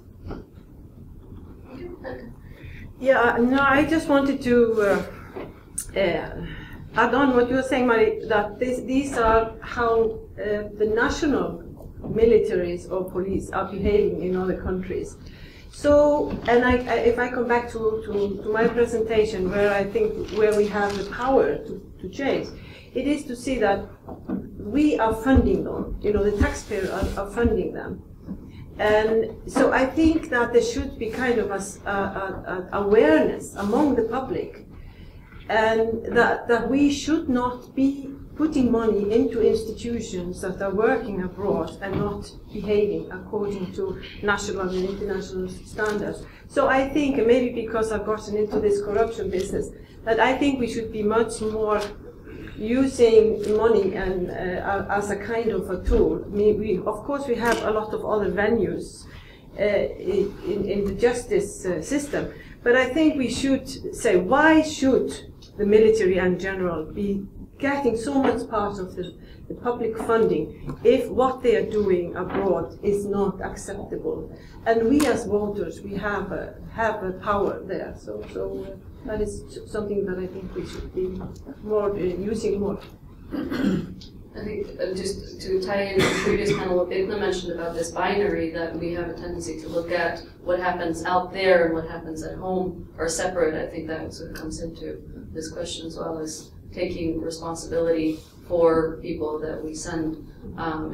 Yeah, no, I just wanted to add on what you were saying, Mari, that these are how the national militaries or police are behaving in other countries. So, and if I come back to my presentation, where we have the power to change, it is to see that we are funding them, the taxpayers are funding them. And so I think that there should be kind of a awareness among the public, and that we should not be putting money into institutions that are working abroad and not behaving according to national and international standards. So I think, and maybe because I've gotten into this corruption business, that I think we should be much more using money and as a kind of a tool. I mean, of course we have a lot of other venues in the justice system, but I think we should say, why should the military and general be getting so much part of the public funding if what they are doing abroad is not acceptable? And we as voters, we have a power there. So that is something that I think we should be more using more. I think just to tie in the previous panel, what Birna mentioned about this binary, that we have a tendency to look at what happens out there and what happens at home are separate. I think that sort of comes into this question as well, as taking responsibility for people that we send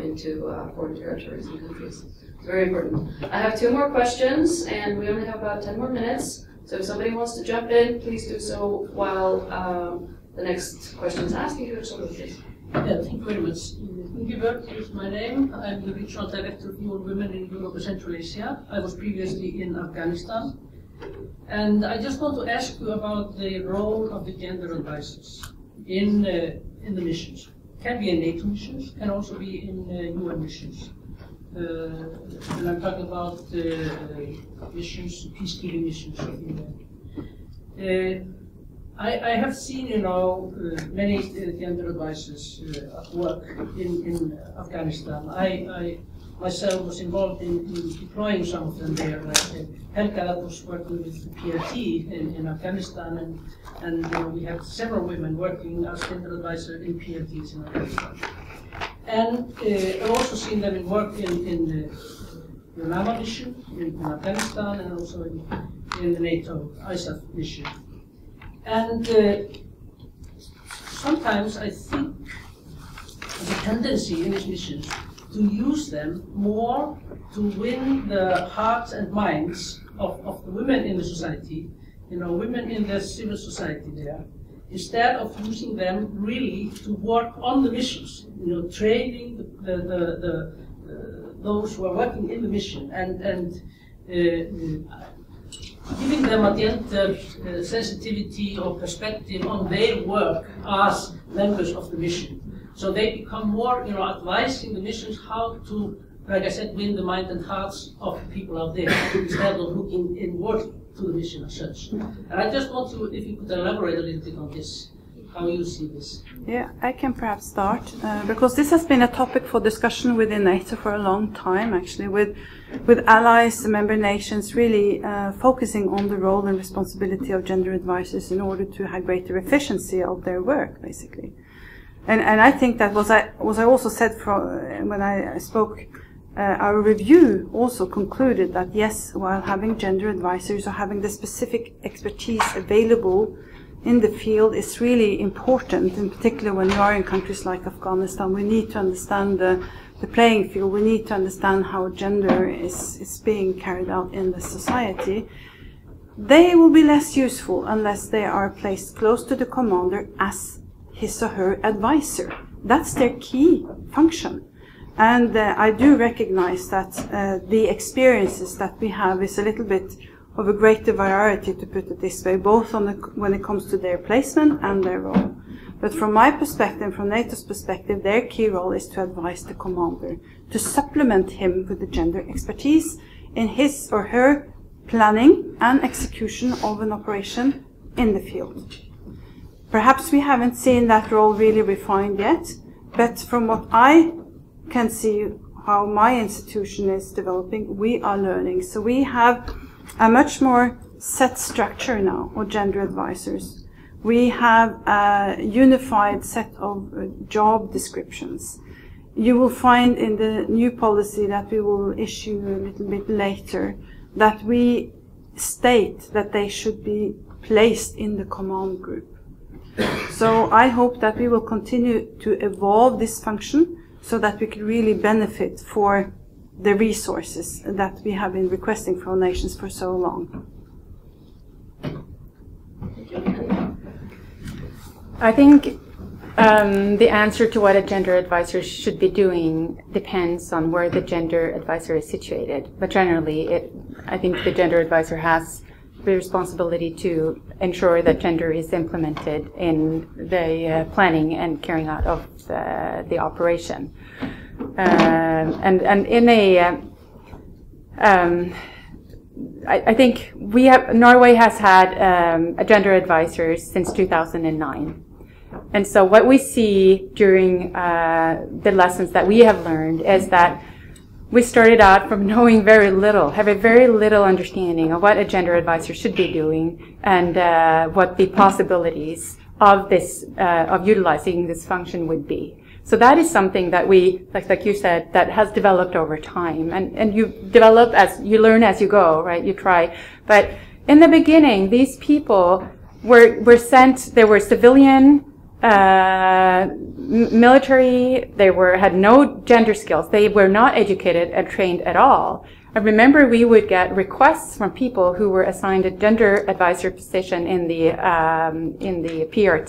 into foreign territories and countries. It's very important. I have 2 more questions, and we only have about 10 more minutes. So if somebody wants to jump in, please do so while the next question is asked. You can please. Yeah, thank you very much. Ingeborg is my name. I'm the Regional Director of UN Women in Europe and Central Asia. I was previously in Afghanistan. And I just want to ask you about the role of the gender advisors in the missions. Can be in NATO missions, can also be in UN missions. And I'm talking about missions, peacekeeping missions of UN. I have seen, many gender advisors at work in Afghanistan. I myself was involved in deploying some of them there. Helga, that was working with the PRT in Afghanistan, and we have several women working as gender advisor in PRTs in Afghanistan. And I've also seen them work in the NAMA mission in Afghanistan, and also in the NATO ISAF mission. And sometimes I think there's a tendency in these missions to use them more to win the hearts and minds of the women in the society, women in the civil society there, instead of using them really to work on the missions, training those who are working in the mission and giving them at the end sensitivity or perspective on their work as members of the mission. So they become more, advising the missions how to, like I said, win the mind and hearts of people out there instead of looking inward to the mission as such. And I just want to, if you could elaborate a little bit on this, how you see this. Yeah, I can perhaps start, because this has been a topic for discussion within NATO for a long time, actually, with allies, the member nations really focusing on the role and responsibility of gender advisors in order to have greater efficiency of their work, basically. And I think that was I also said when I spoke, our review also concluded that yes, while having gender advisors or having the specific expertise available in the field is really important, in particular when you are in countries like Afghanistan. We need to understand the playing field. We need to understand how gender is being carried out in the society. They will be less useful unless they are placed close to the commander as his or her advisor. That's their key function. And I do recognize that the experiences that we have is a little bit of a greater variety, to put it this way, both when it comes to their placement and their role. But from my perspective, from NATO's perspective, their key role is to advise the commander, to supplement him with the gender expertise in his or her planning and execution of an operation in the field. Perhaps we haven't seen that role really refined yet, but from what I can see, how my institution is developing, we are learning. So we have a much more set structure now of gender advisors. We have a unified set of job descriptions. You will find in the new policy that we will issue a little bit later that we state that they should be placed in the command group. So I hope that we will continue to evolve this function so that we can really benefit for the resources that we have been requesting from nations for so long. I think the answer to what a gender advisor should be doing depends on where the gender advisor is situated. But generally, I think the gender advisor has the responsibility to ensure that gender is implemented in the planning and carrying out of the operation. And in a, I think Norway has had gender advisors since 2009. And so what we see during the lessons that we have learned is that we started out from knowing very little, have a very little understanding of what a gender advisor should be doing and what the possibilities of this, of utilizing this function would be. So that is something that we, like you said, that has developed over time. And you develop as, you learn as you go, right? You try. But in the beginning, these people were sent, they were civilian, military, they had no gender skills. They were not educated and trained at all. I remember we would get requests from people who were assigned a gender advisor position in the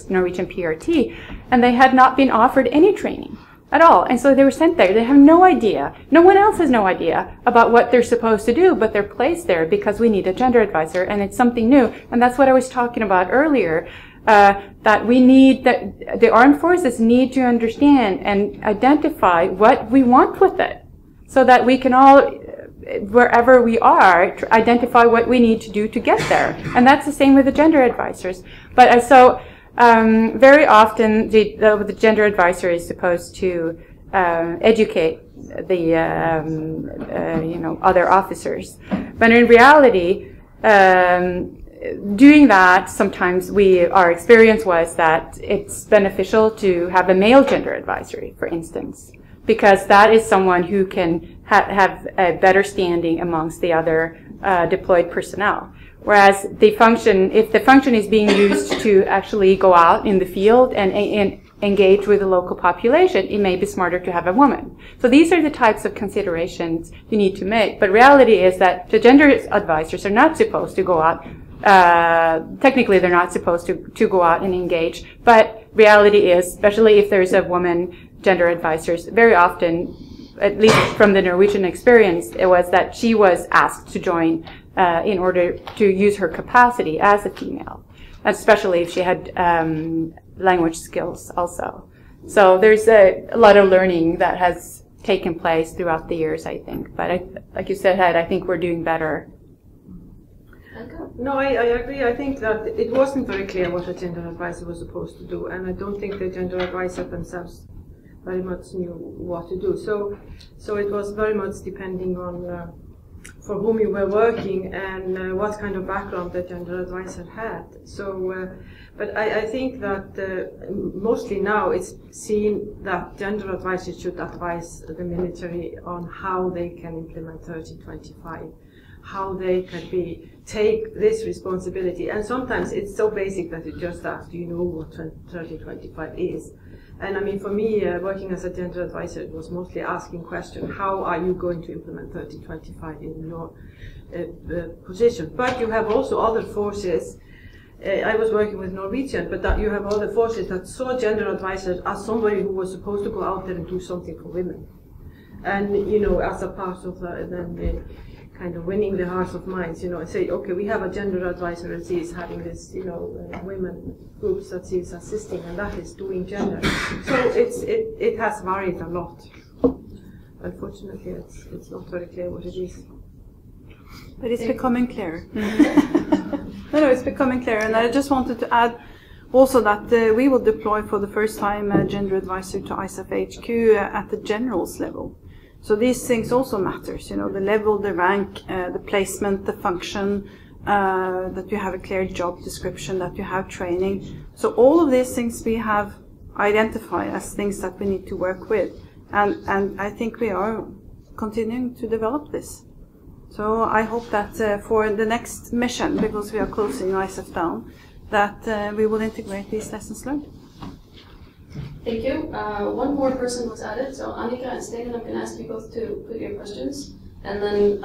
Norwegian PRT, and they had not been offered any training at all. And so they were sent there. They have no idea. No one else has no idea about what they're supposed to do, but they're placed there because we need a gender advisor, and it's something new. And that's what I was talking about earlier. That we need, that the armed forces need to understand and identify what we want with it, so that we can all, wherever we are, identify what we need to do to get there. And that's the same with the gender advisors. But very often the gender advisor is supposed to educate the other officers, but in reality, doing that, sometimes our experience was that it's beneficial to have a male gender advisory, for instance, because that is someone who can have a better standing amongst the other deployed personnel. Whereas if the function is being used to actually go out in the field and engage with the local population, it may be smarter to have a woman. So these are the types of considerations you need to make. But reality is that the gender advisors are not supposed to go out. Technically, they're not supposed to go out and engage. But reality is, especially if there's a woman gender advisors, very often, at least from the Norwegian experience, it was that she was asked to join in order to use her capacity as a female, especially if she had language skills also. So there's a lot of learning that has taken place throughout the years, I think. But like you said, I think we're doing better. No, I agree. I think that it wasn't very clear what a gender advisor was supposed to do, and I don't think the gender advisor themselves very much knew what to do. So it was very much depending on for whom you were working and what kind of background the gender advisor had. So, but I think that mostly now it's seen that gender advisors should advise the military on how they can implement 3025, how they can take this responsibility. And sometimes it's so basic that you just ask, do you know what 3025 is? And I mean, for me, working as a gender advisor, it was mostly asking questions, how are you going to implement 3025 in your position? But you have also other forces. I was working with Norwegian, but that you have other forces that saw gender advisors as somebody who was supposed to go out there and do something for women. And, as a part of the kind of winning the hearts of minds, and say, okay, we have a gender advisor and she is having this, women groups that she is assisting, and that is doing gender. So it has varied a lot. Unfortunately, it's not very clear what it is. But it's becoming clearer. No, it's becoming clearer. And I just wanted to add also that we will deploy for the first time a gender advisor to ISAF HQ at the generals level. So these things also matters, the level, the rank, the placement, the function, that you have a clear job description, that you have training. So all of these things we have identified as things that we need to work with. And I think we are continuing to develop this. So I hope that for the next mission, because we are closing ISAF down, that we will integrate these lessons learned. Thank you. One more person was added, so Annika and Steven, I'm going to ask you both to put your questions. And then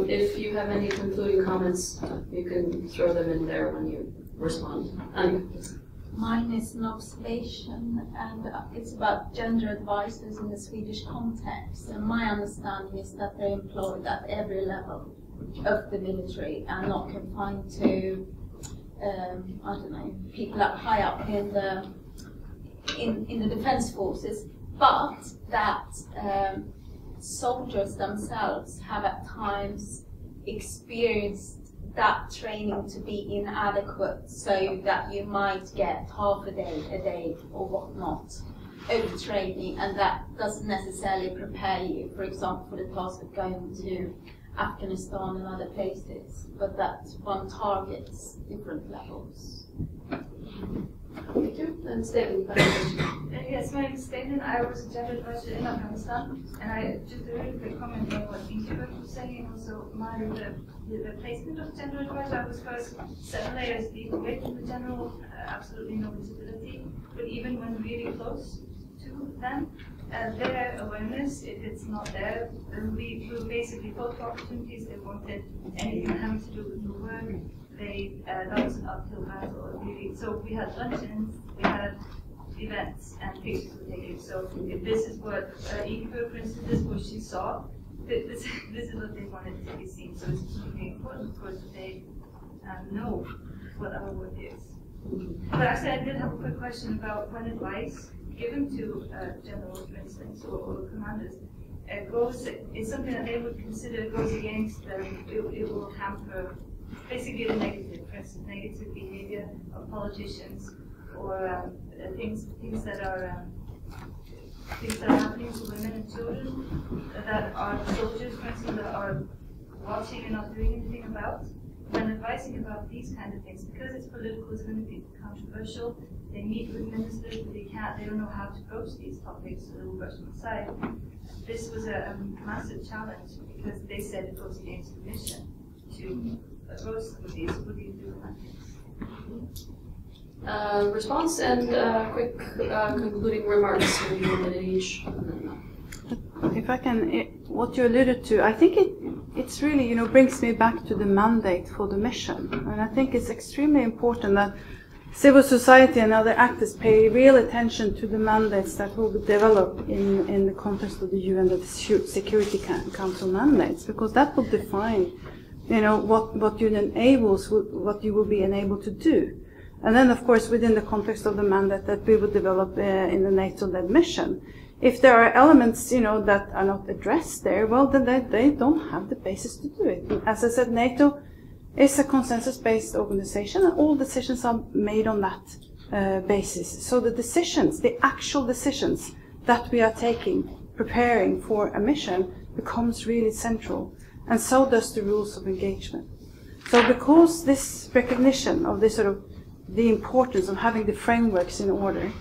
if you have any concluding comments, you can throw them in there when you respond. Annika, please. Mine is an observation, and it's about gender advisors in the Swedish context. And my understanding is that they're employed at every level of the military and not confined to, I don't know, people up high up in the defense forces, but that soldiers themselves have at times experienced that training to be inadequate, so that you might get half a day, or whatnot, over training, and that doesn't necessarily prepare you, for example, for the task of going to Afghanistan and other places, but that one targets different levels. Thank you. And Steven, yes, my name is Steven. I was a gender advisor in Afghanistan, and I just a really quick comment on what Ingeborg was saying, and also the placement of gender advisor. I was first 7 layers deep away from the general, absolutely no visibility, but even when really close to them, their awareness, if it's not there, we will basically photo opportunities. They wanted anything having to do with the work. That was an uphill battle, really. So we had luncheons, we had events, and pictures were taken. So if this is what Ingeborg, for instance, this is what she saw, this is what they wanted to be seen. So it's really important, of course, that they know what our work is. But actually, I did have a quick question about when advice given to generals, for instance, or commanders, is something that they would consider goes against them. It will hamper basically the negative, for instance, negative behavior of politicians, or things that are happening to women and children that are soldiers, for instance, that are watching and not doing anything about. When advising about these kind of things, because it's political, it's going to be controversial. They meet with ministers, but they don't know how to approach these topics, so they will brush them aside. This was a massive challenge because they said it goes against the mission to approach some of these. What do you do in that case? Response and quick concluding remarks from you and each. If I can, what you alluded to, I think it's really, brings me back to the mandate for the mission. And I think it's extremely important that civil society and other actors pay real attention to the mandates that will be developed in the context of the UN, the Security Council mandates, because that will define, what you enables, what you will be enabled to do. And then, of course, within the context of the mandate that we will develop in the NATO-led mission, if there are elements, that are not addressed there, well, then they don't have the basis to do it. As I said, NATO is a consensus-based organization, and all decisions are made on that basis. So the decisions, the actual decisions that we are taking, preparing for a mission, becomes really central, and so does the rules of engagement. So because this recognition of this the importance of having the frameworks in order,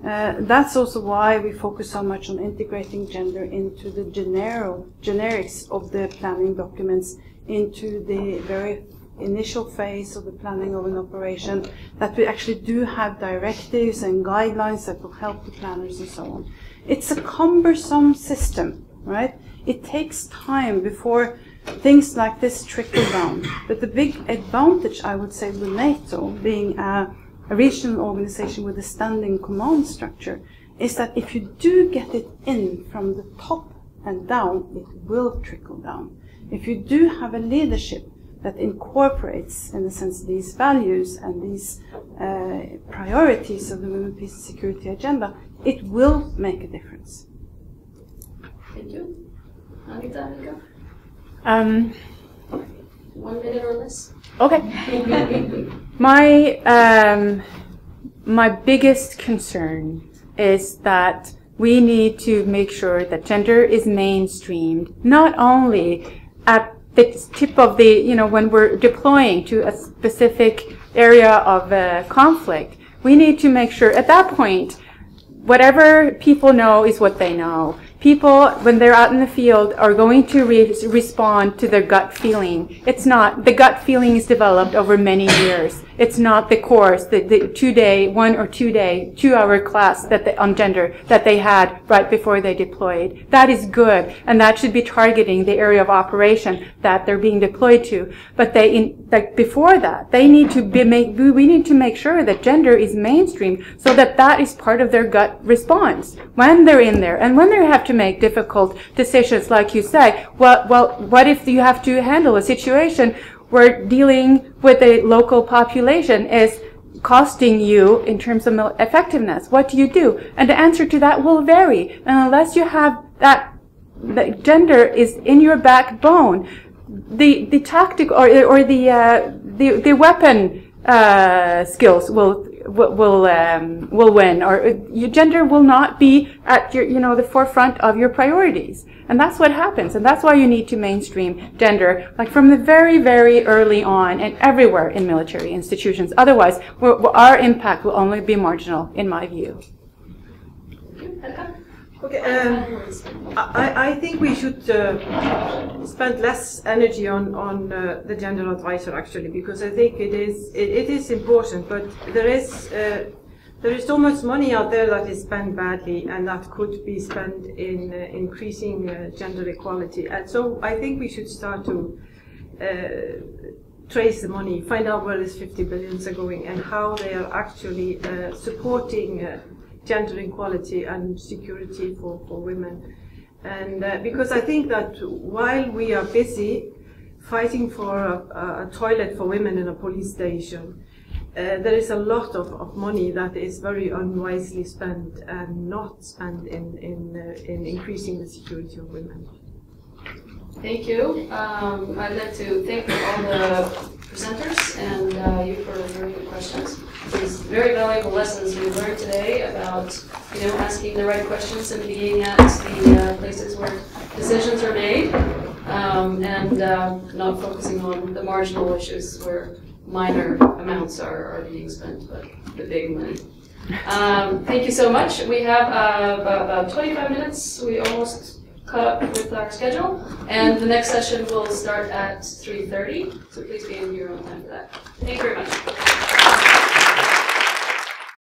that's also why we focus so much on integrating gender into the generics of the planning documents, into the very initial phase of the planning of an operation, that we actually do have directives and guidelines that will help the planners and so on. It's a cumbersome system, right? It takes time before things like this trickle down. But the big advantage, I would say, with NATO being a regional organization with a standing command structure is that if you do get it in from the top and down, it will trickle down. If you do have a leadership that incorporates, in a sense, these values and these priorities of the Women, Peace and Security agenda, it will make a difference. Thank you. Anita, Annika? 1 minute or less. Okay. My biggest concern is that we need to make sure that gender is mainstreamed, not only at the tip of the, when we're deploying to a specific area of conflict. We need to make sure at that point, whatever people know is what they know. people, when they're out in the field, are going to respond to their gut feeling. It's not, the gut feeling is developed over many years. It's not the course, the 1 or 2 hour class on gender that they had right before they deployed. That is good, and that should be targeting the area of operation that they're being deployed to. But before that, we need to make sure that gender is mainstream so that that is part of their gut response when they're in there and when they have to make difficult decisions, like you say. Well, what if you have to handle a situation where dealing with a local population is costing you in terms of effectiveness? What do you do? And the answer to that will vary. And unless you have that gender is in your backbone, the tactic or the weapon skills will win, or your gender will not be at your the forefront of your priorities. And that's what happens, and that's why you need to mainstream gender, like from the very, very early on and everywhere in military institutions. Otherwise, our impact will only be marginal, in my view. Okay, I think we should spend less energy on the gender advisor, actually, because I think it is important, but there is so much money out there that is spent badly, and that could be spent in increasing gender equality. And so I think we should start to trace the money, find out where these 50 billions are going and how they are actually supporting gender equality and security for women. And because I think that while we are busy fighting for a toilet for women in a police station, there is a lot of money that is very unwisely spent and not spent in increasing the security of women. Thank you. I'd like to thank all the presenters and you for very good questions. These very valuable lessons we learned today about asking the right questions and being at the places where decisions are made, and not focusing on the marginal issues where minor amounts are being spent, but the big money. Thank you so much. We have about 25 minutes. We almost caught up with our schedule, and the next session will start at 3:30, so please be in here on time for that. Thank you very much.